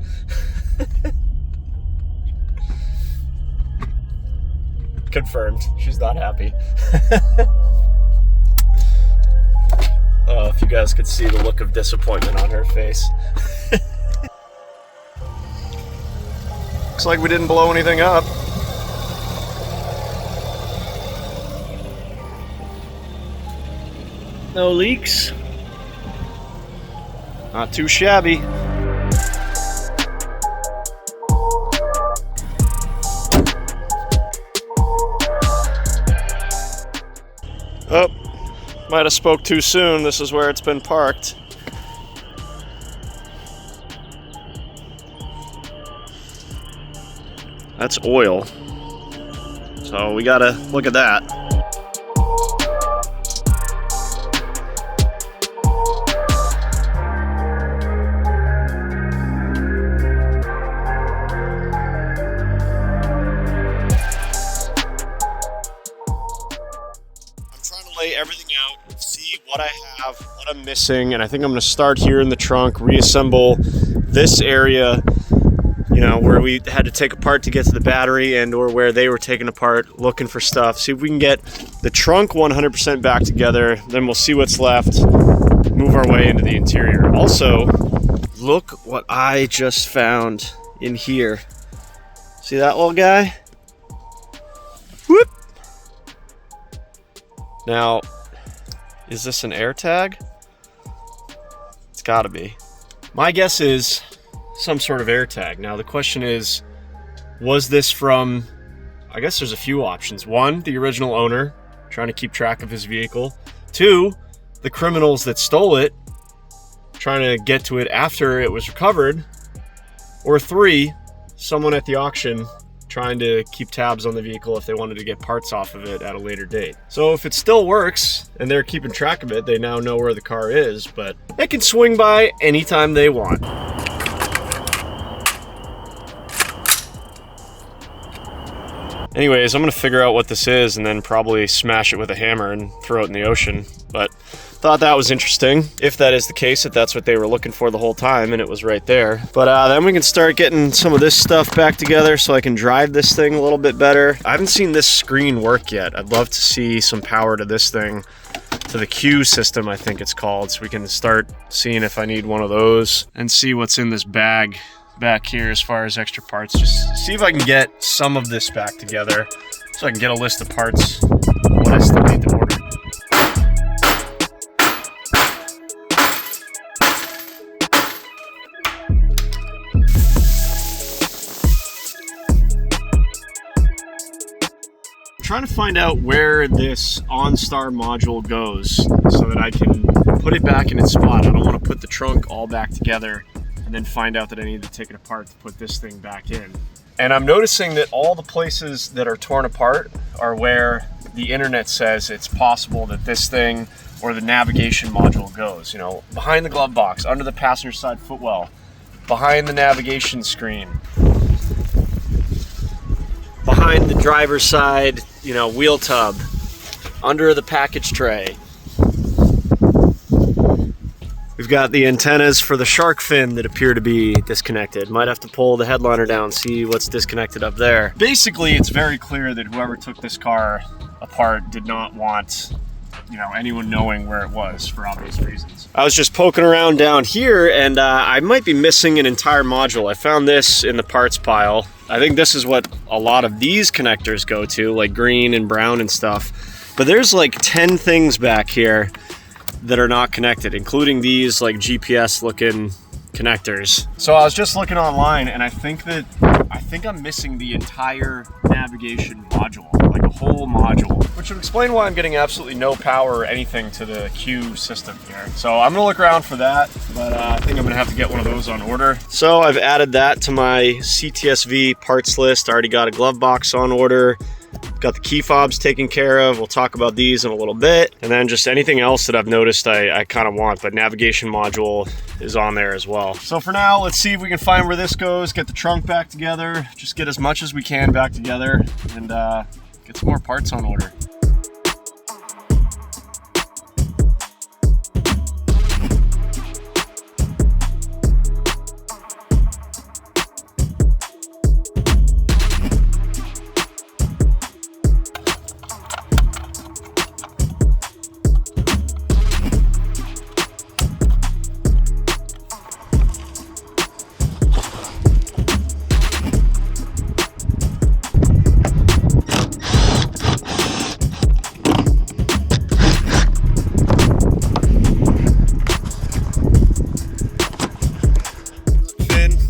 Confirmed. She's not happy. Oh, if you guys could see the look of disappointment on her face. Looks like we didn't blow anything up. No leaks. Not too shabby. Oh, might have spoke too soon. This is where it's been parked. That's oil. So we gotta look at that. Lay everything out, see what I have, what I'm missing, and I think I'm going to start here in the trunk, reassemble this area, you know, where we had to take apart to get to the battery and or where they were taking apart looking for stuff. See if we can get the trunk 100% back together, then we'll see what's left, move our way into the interior. Also, look what I just found in here. See that little guy? Whoop! Now, is this an AirTag? It's gotta be. My guess is some sort of AirTag. Now the question is, was this from, I guess there's a few options. One, the original owner, trying to keep track of his vehicle. Two, the criminals that stole it, trying to get to it after it was recovered. Or three, someone at the auction trying to keep tabs on the vehicle if they wanted to get parts off of it at a later date. So if it still works and they're keeping track of it, they now know where the car is, but they can swing by anytime they want. Anyways, I'm gonna figure out what this is and then probably smash it with a hammer and throw it in the ocean. But thought that was interesting, if that is the case, if that's what they were looking for the whole time and it was right there. But then we can start getting some of this stuff back together so I can drive this thing a little bit better. I haven't seen this screen work yet. I'd love to see some power to this thing, to the Q system, I think it's called, so we can start seeing if I need one of those and see what's in this bag back here as far as extra parts. Just see if I can get some of this back together so I can get a list of parts, what I still need to order. Trying to find out where this OnStar module goes so that I can put it back in its spot. I don't want to put the trunk all back together and then find out that I need to take it apart to put this thing back in. And I'm noticing that all the places that are torn apart are where the internet says it's possible that this thing or the navigation module goes. You know, behind the glove box, under the passenger side footwell, behind the navigation screen, behind the driver's side, you know, wheel tub, under the package tray. We've got the antennas for the shark fin that appear to be disconnected. Might have to pull the headliner down, see what's disconnected up there. Basically, it's very clear that whoever took this car apart did not want, you know, anyone knowing where it was for obvious reasons. I was just poking around down here and I might be missing an entire module. I found this in the parts pile. I think this is what a lot of these connectors go to, like green and brown and stuff. But there's like 10 things back here that are not connected, including these like GPS looking connectors. So I was just looking online and I think I'm missing the entire navigation module, like a whole module, which would explain why I'm getting absolutely no power or anything to the Q system here. So I'm gonna look around for that, but I think I'm gonna have to get one of those on order. So I've added that to my CTS-V parts list. I already got a glove box on order. Got the key fobs taken care of. We'll talk about these in a little bit. And then just anything else that I've noticed I kind of want, but navigation module is on there as well. So for now, let's see if we can find where this goes, get the trunk back together, just get as much as we can back together, and get some more parts on order.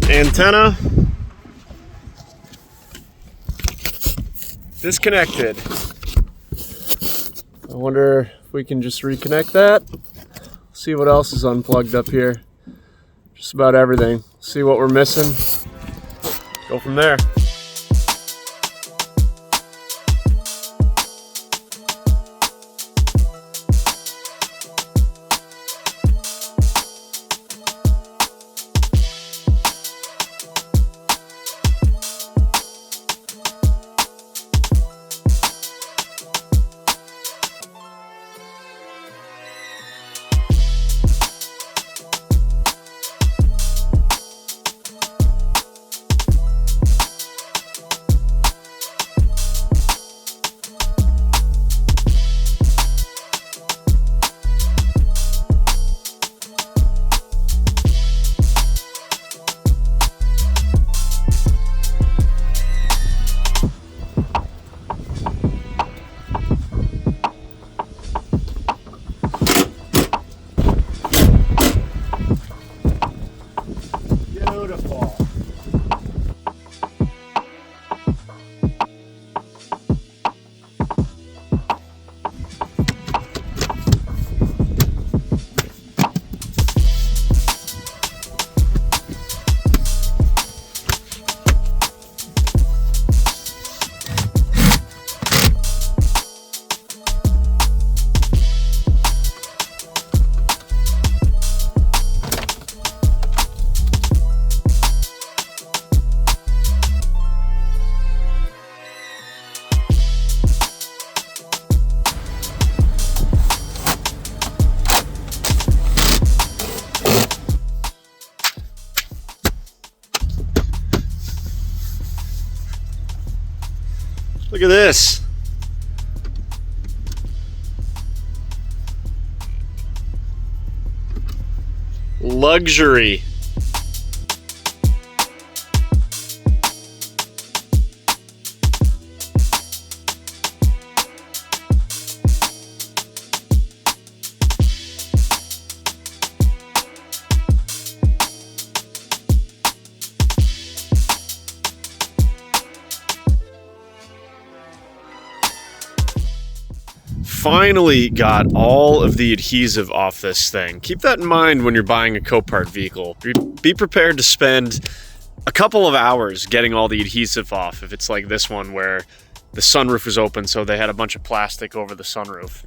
Antenna disconnected. I wonder if we can just reconnect that. See what else is unplugged up here. Just about everything. See what we're missing. Go from there. Look at this. Luxury. Finally got all of the adhesive off this thing. Keep that in mind when you're buying a Copart vehicle. Be prepared to spend a couple of hours getting all the adhesive off if it's like this one where the sunroof was open, so they had a bunch of plastic over the sunroof.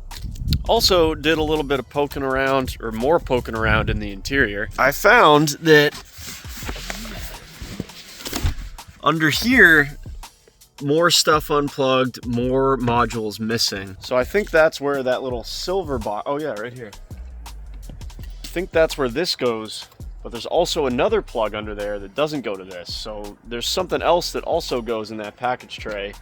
Also did a little bit of poking around, or more poking around in the interior. I found that under here, more stuff unplugged, more modules missing. So I think that's where that little silver box, oh yeah, right here. I think that's where this goes, but there's also another plug under there that doesn't go to this. So there's something else that also goes in that package tray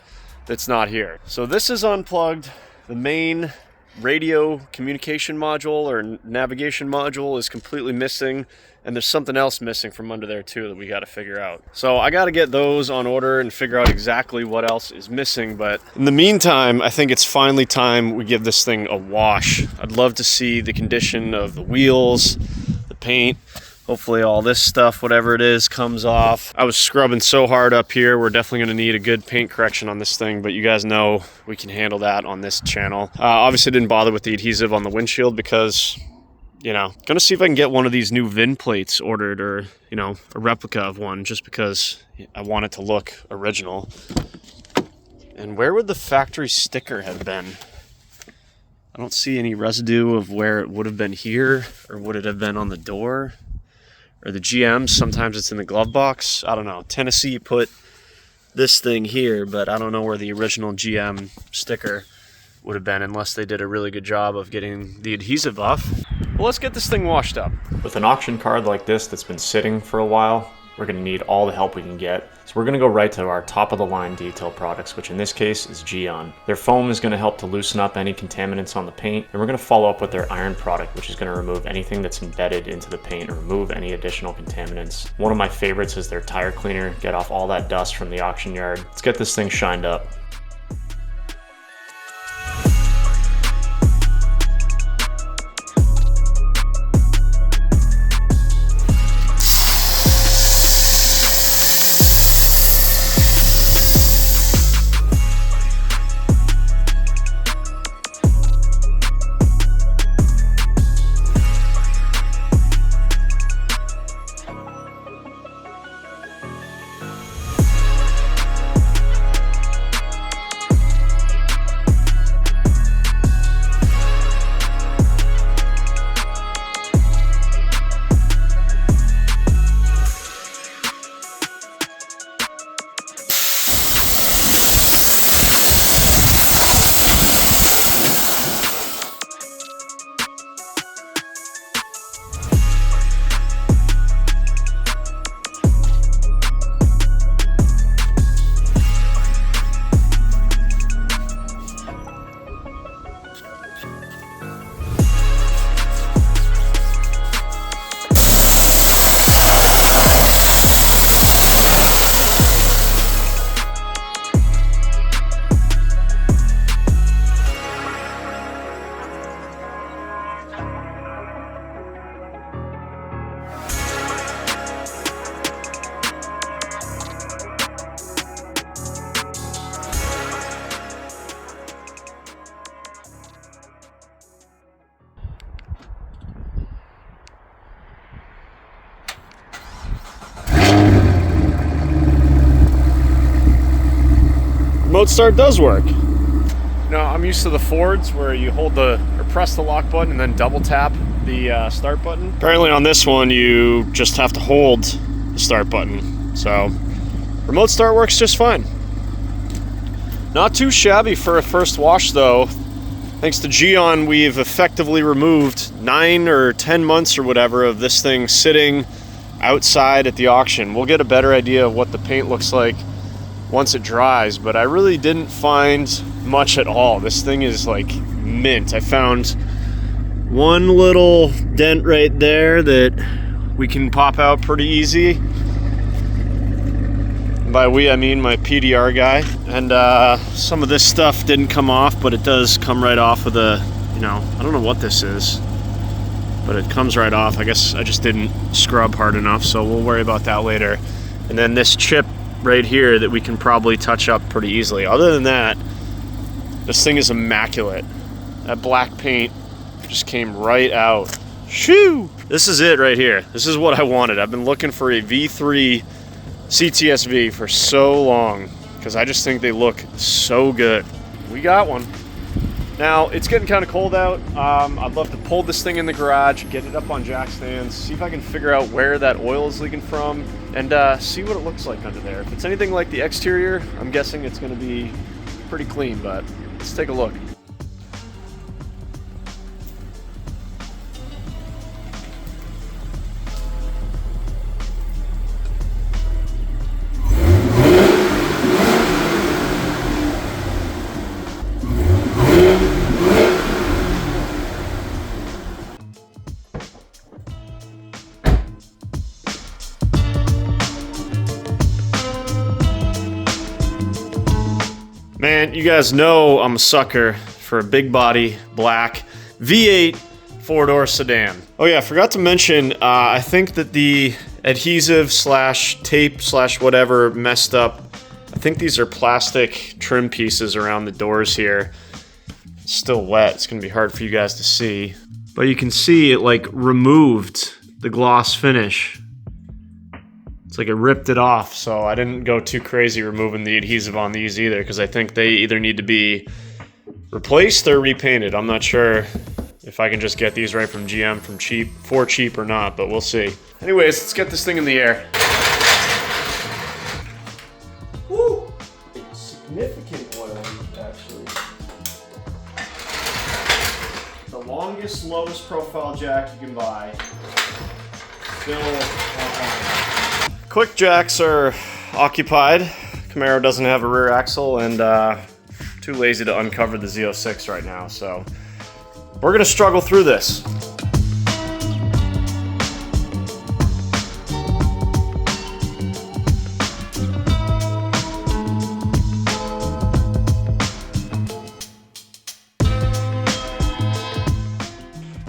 that's not here. So this is unplugged. The main radio communication module or navigation module is completely missing, and there's something else missing from under there too that we got to figure out. So I got to get those on order and figure out exactly what else is missing, but in the meantime, I think it's finally time we give this thing a wash. I'd love to see the condition of the wheels, the paint. Hopefully all this stuff, whatever it is, comes off. I was scrubbing so hard up here. We're definitely gonna need a good paint correction on this thing, but you guys know we can handle that on this channel. Obviously didn't bother with the adhesive on the windshield because, you know, gonna see if I can get one of these new VIN plates ordered, or, you know, a replica of one, just because I want it to look original. And where would the factory sticker have been? I don't see any residue of where it would have been here, or would it have been on the door? Or the GMs, sometimes it's in the glove box. I don't know. Tennessee put this thing here, but I don't know where the original GM sticker would have been, unless they did a really good job of getting the adhesive off. Well, let's get this thing washed up. With an auction card like this that's been sitting for a while, we're going to need all the help we can get. So we're going to go right to our top of the line detail products, which in this case is Gyeon. Their foam is going to help to loosen up any contaminants on the paint, and we're going to follow up with their iron product, which is going to remove anything that's embedded into the paint and remove any additional contaminants. One of my favorites is their tire cleaner. Get off all that dust from the auction yard. Let's get this thing shined up. Remote start does work. No, I'm used to the Fords where you hold or press the lock button and then double tap the start button. Apparently on this one you just have to hold the start button. So remote start works just fine. Not too shabby for a first wash though. Thanks to Gyeon, we've effectively removed 9 or 10 months or whatever of this thing sitting outside at the auction. We'll get a better idea of what the paint looks like once it dries, but I really didn't find much at all. This thing is like mint. I found one little dent right there that we can pop out pretty easy. By we, I mean my PDR guy. And some of this stuff didn't come off, but it does come right off of the, you know, I don't know what this is, but it comes right off. I guess I just didn't scrub hard enough, so we'll worry about that later. And then this chip right here that we can probably touch up pretty easily. Other than that, this thing is immaculate. That black paint just came right out. Shoo! This is it right here. This is what I wanted. I've been looking for a V3 CTS-V for so long, because because I just think they look so good. We got one. Now, it's getting kind of cold out. I'd love to pull this thing in the garage, get it up on jack stands, see if I can figure out where that oil is leaking from, and see what it looks like under there. If it's anything like the exterior, I'm guessing it's going to be pretty clean, but let's take a look. Man, you guys know I'm a sucker for a big body, black, V8 four-door sedan. Oh yeah, I forgot to mention, I think that the adhesive slash tape slash whatever messed up. I think these are plastic trim pieces around the doors here. It's still wet, it's gonna be hard for you guys to see. But you can see it like removed the gloss finish. It's like it ripped it off, so I didn't go too crazy removing the adhesive on these either, because I think they either need to be replaced or repainted. I'm not sure if I can just get these right from GM for cheap or not, but we'll see. Anyways, let's get this thing in the air. Woo! Significant oil leak, actually. The longest, lowest profile jack you can buy. Still on. Quick jacks are occupied. Camaro doesn't have a rear axle, and too lazy to uncover the Z06 right now, so we're gonna struggle through this.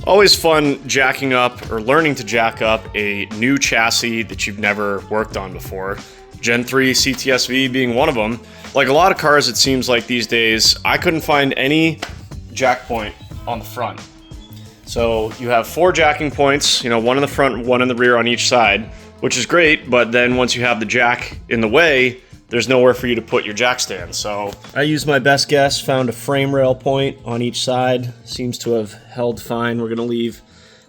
Always fun jacking up or learning to jack up a new chassis that you've never worked on before. Gen 3 CTS-V being one of them. Like a lot of cars, it seems like these days, I couldn't find any jack point on the front. So you have 4 jacking points, you know, one in the front, one in the rear on each side, which is great, but then once you have the jack in the way, there's nowhere for you to put your jack stand. So I used my best guess, found a frame rail point on each side. Seems to have held fine. We're gonna leave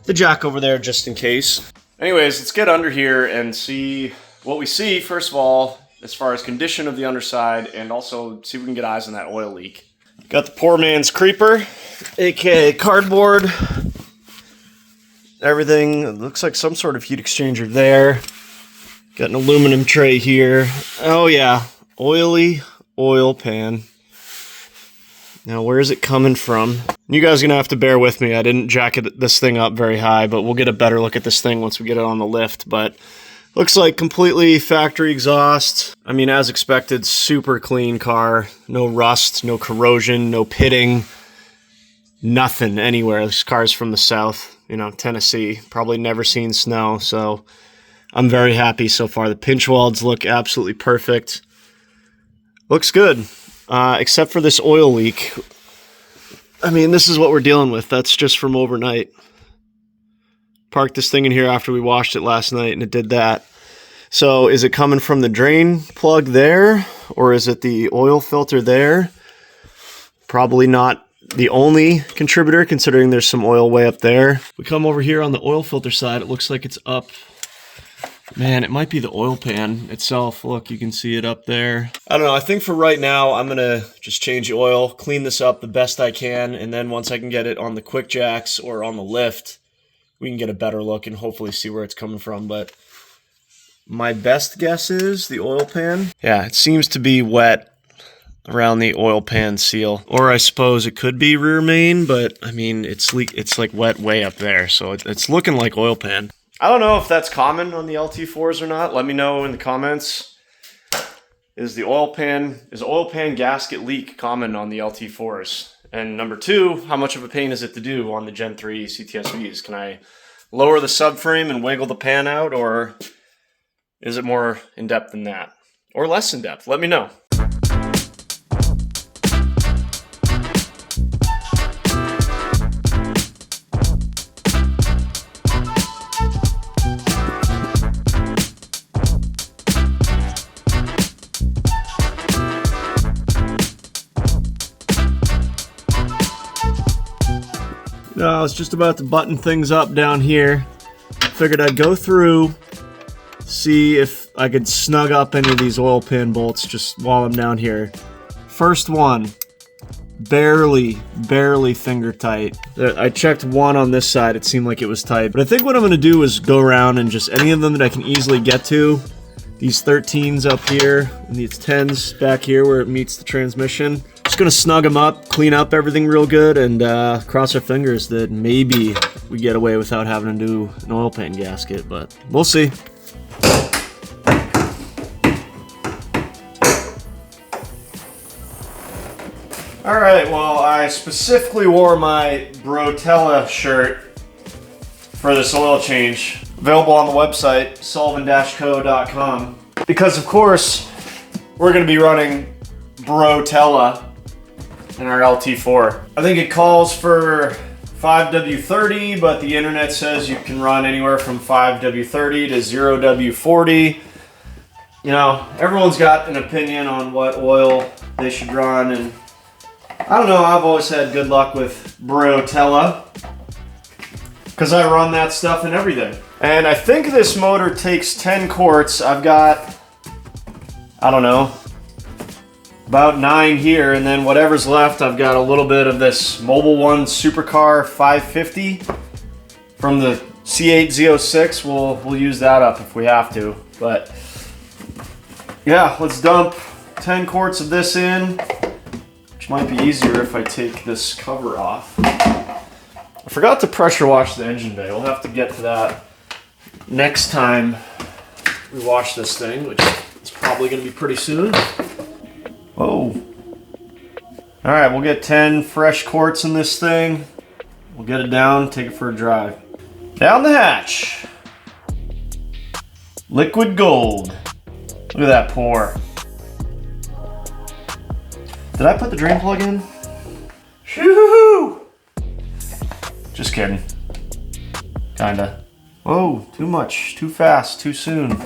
the jack over there just in case. Anyways, let's get under here and see what we see, first of all, as far as condition of the underside, and also see if we can get eyes on that oil leak. Got the poor man's creeper, aka cardboard. Everything, it looks like some sort of heat exchanger there. Got an aluminum tray here. Oh yeah, oily oil pan. Now where is it coming from? You guys are gonna have to bear with me. I didn't jack this thing up very high, but we'll get a better look at this thing once we get it on the lift. But looks like completely factory exhaust. I mean, as expected, super clean car. No rust, no corrosion, no pitting. Nothing anywhere. This car's from the south, you know, Tennessee. Probably never seen snow, so I'm very happy so far. The pinch welds look absolutely perfect. Looks good, except for this oil leak. I mean, this is what we're dealing with. That's just from overnight. Parked this thing in here after we washed it last night, and it did that. So is it coming from the drain plug there, or is it the oil filter there? Probably not the only contributor, considering there's some oil way up there. We come over here on the oil filter side. It looks like it's up. Man, it might be the oil pan itself. Look, you can see it up there. I don't know. I think for right now, I'm going to just change the oil, clean this up the best I can, and then once I can get it on the quick jacks or on the lift, we can get a better look and hopefully see where it's coming from. But my best guess is the oil pan. Yeah, it seems to be wet around the oil pan seal. Or I suppose it could be rear main, but I mean, it's like wet way up there. So it's looking like oil pan. I don't know if that's common on the LT4s or not. Let me know in the comments. Is oil pan gasket leak common on the LT4s? And number 2, how much of a pain is it to do on the Gen 3 CTS-Vs? Can I lower the subframe and wiggle the pan out, or is it more in-depth than that? Or less in-depth? Let me know. I was just about to button things up down here. Figured I'd go through, see if I could snug up any of these oil pan bolts just while I'm down here. First one, barely finger tight. I checked one on this side, it seemed like it was tight. But I think what I'm gonna do is go around and just any of them that I can easily get to. These 13s up here, and these 10s back here where it meets the transmission. Just gonna snug them up, clean up everything real good, and cross our fingers that maybe we get away without having to do an oil pan gasket, but we'll see. Alright, well, I specifically wore my Brotella shirt for this oil change. Available on the website, sullivan-co.com. Because, of course, we're going to be running Brotella in our LT4. I think it calls for 5W30, but the internet says you can run anywhere from 5W30 to 0W40. You know, everyone's got an opinion on what oil they should run, and I don't know, I've always had good luck with Brotella because I run that stuff in everything. And I think this motor takes 10 quarts. I've got, I don't know, about 9 here, and then whatever's left, I've got a little bit of this Mobil 1 Supercar 550 from the Z06. We'll use that up if we have to. But yeah, let's dump 10 quarts of this in, which might be easier if I take this cover off. I forgot to pressure wash the engine bay. We'll have to get to that next time we wash this thing, which is probably going to be pretty soon. Whoa. Alright, we'll get 10 fresh quarts in this thing. We'll get it down, take it for a drive. Down the hatch. Liquid gold. Look at that pour. Did I put the drain plug in? Shoo-hoo-hoo! Just kidding. Kinda. Whoa, too much, too fast, too soon.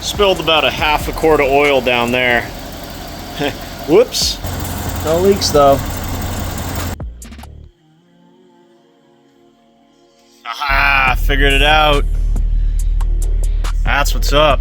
Spilled about a half a quart of oil down there. Whoops. No leaks though. Aha, figured it out. That's what's up.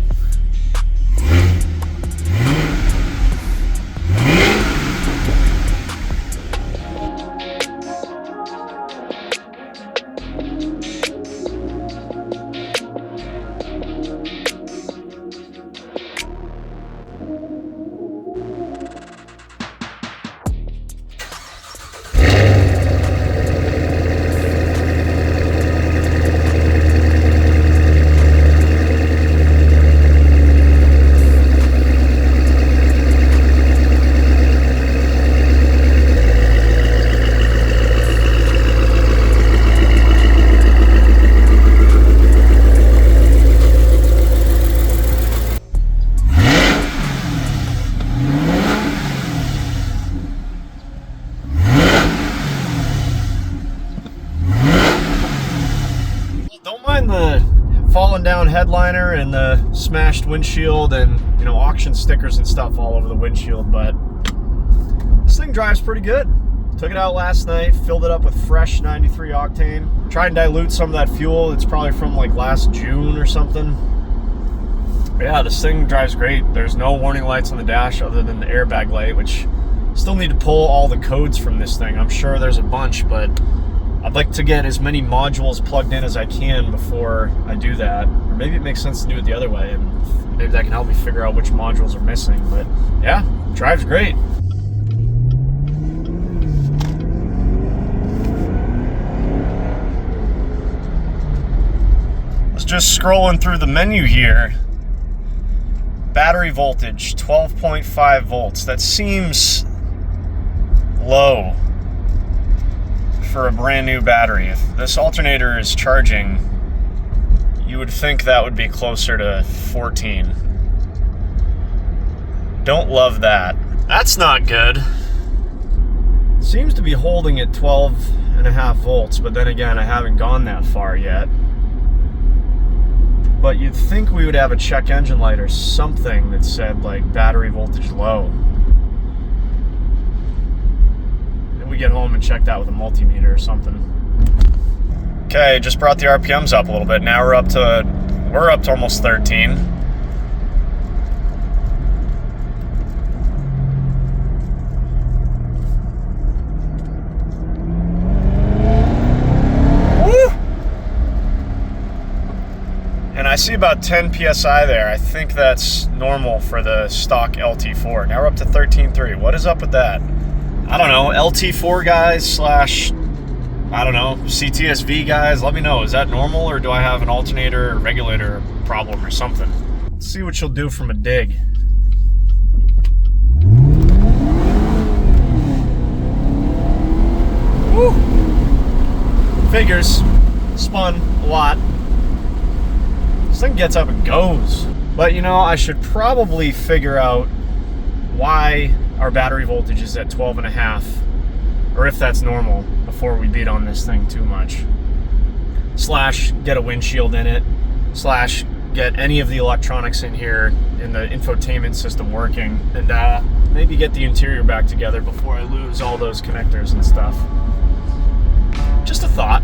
Falling down headliner and the smashed windshield and, you know, auction stickers and stuff all over the windshield, but this thing drives pretty good. Took it out last night, filled it up with fresh 93 octane. Tried and dilute some of that fuel. It's probably from like last June or something. But yeah, this thing drives great. There's no warning lights on the dash other than the airbag light, which still need to pull all the codes from this thing. I'm sure there's a bunch, but I'd like to get as many modules plugged in as I can before I do that. Or maybe it makes sense to do it the other way, and maybe that can help me figure out which modules are missing. But yeah, drives great. I was just scrolling through the menu here. Battery voltage, 12.5 volts. That seems low for a brand new battery. If this alternator is charging, you would think that would be closer to 14. Don't love that. That's not good. Seems to be holding at 12.5 volts, but then again, I haven't gone that far yet. But you'd think we would have a check engine light or something that said like battery voltage low. And we get home and check that with a multimeter or something. Okay, just brought the RPMs up a little bit. Now we're up to almost 13. And I see about 10 PSI there. I think that's normal for the stock LT4. Now we're up to 13.3. What is up with that? I don't know. LT4 guys slash, I don't know, CTS-V guys, let me know. Is that normal, or do I have an alternator or regulator problem or something? Let's see what she'll do from a dig. Woo! Figures. Spun a lot. This thing gets up and goes. But you know, I should probably figure out why our battery voltage is at 12.5, or if that's normal, before we beat on this thing too much. Slash get a windshield in it, slash get any of the electronics in here in the infotainment system working, and maybe get the interior back together before I lose all those connectors and stuff. Just a thought.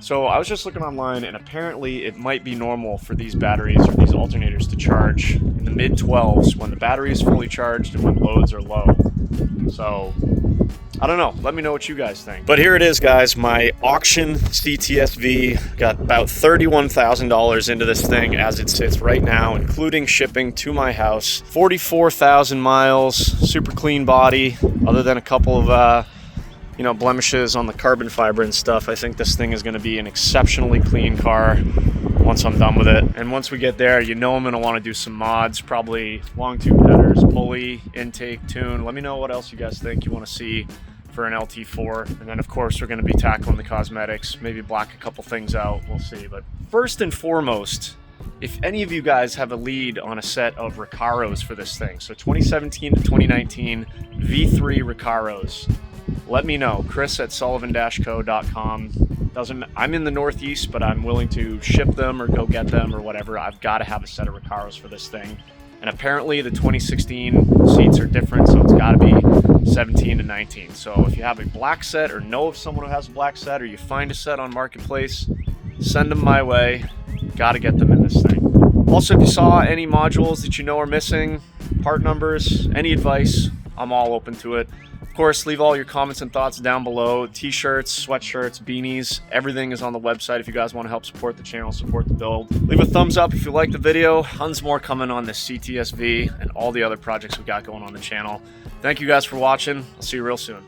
So I was just looking online, and apparently it might be normal for these batteries or these alternators to charge in the mid-12s when the battery is fully charged and when loads are low. So I don't know. Let me know what you guys think. But here it is, guys. My auction CTS-V. Got about $31,000 into this thing as it sits right now, including shipping to my house. 44,000 miles, super clean body, other than a couple of you know, blemishes on the carbon fiber and stuff. I think this thing is going to be an exceptionally clean car once I'm done with it. And once we get there, you know I'm going to want to do some mods, probably long tube headers, pulley, intake, tune. Let me know what else you guys think you want to see for an LT4. And then of course we're going to be tackling the cosmetics, maybe black a couple things out, we'll see. But first and foremost, if any of you guys have a lead on a set of Recaros for this thing, so 2017 to 2019 V3 Recaros, let me know. Chris at sullivan-co.com. I'm in the Northeast, but I'm willing to ship them or go get them or whatever. I've got to have a set of Recaros for this thing. And apparently the 2016 seats are different, so it's got to be 17 to 19. So if you have a black set or know of someone who has a black set, or you find a set on Marketplace, send them my way. Got to get them in this thing. Also, if you saw any modules that you know are missing, part numbers, any advice, I'm all open to it. Of course, leave all your comments and thoughts down below. T-shirts, sweatshirts, beanies, everything is on the website if you guys want to help support the channel, support the build. Leave a thumbs up if you like the video. Tons more coming on this CTS-V and all the other projects we got going on the channel. Thank you guys for watching. I'll see you real soon.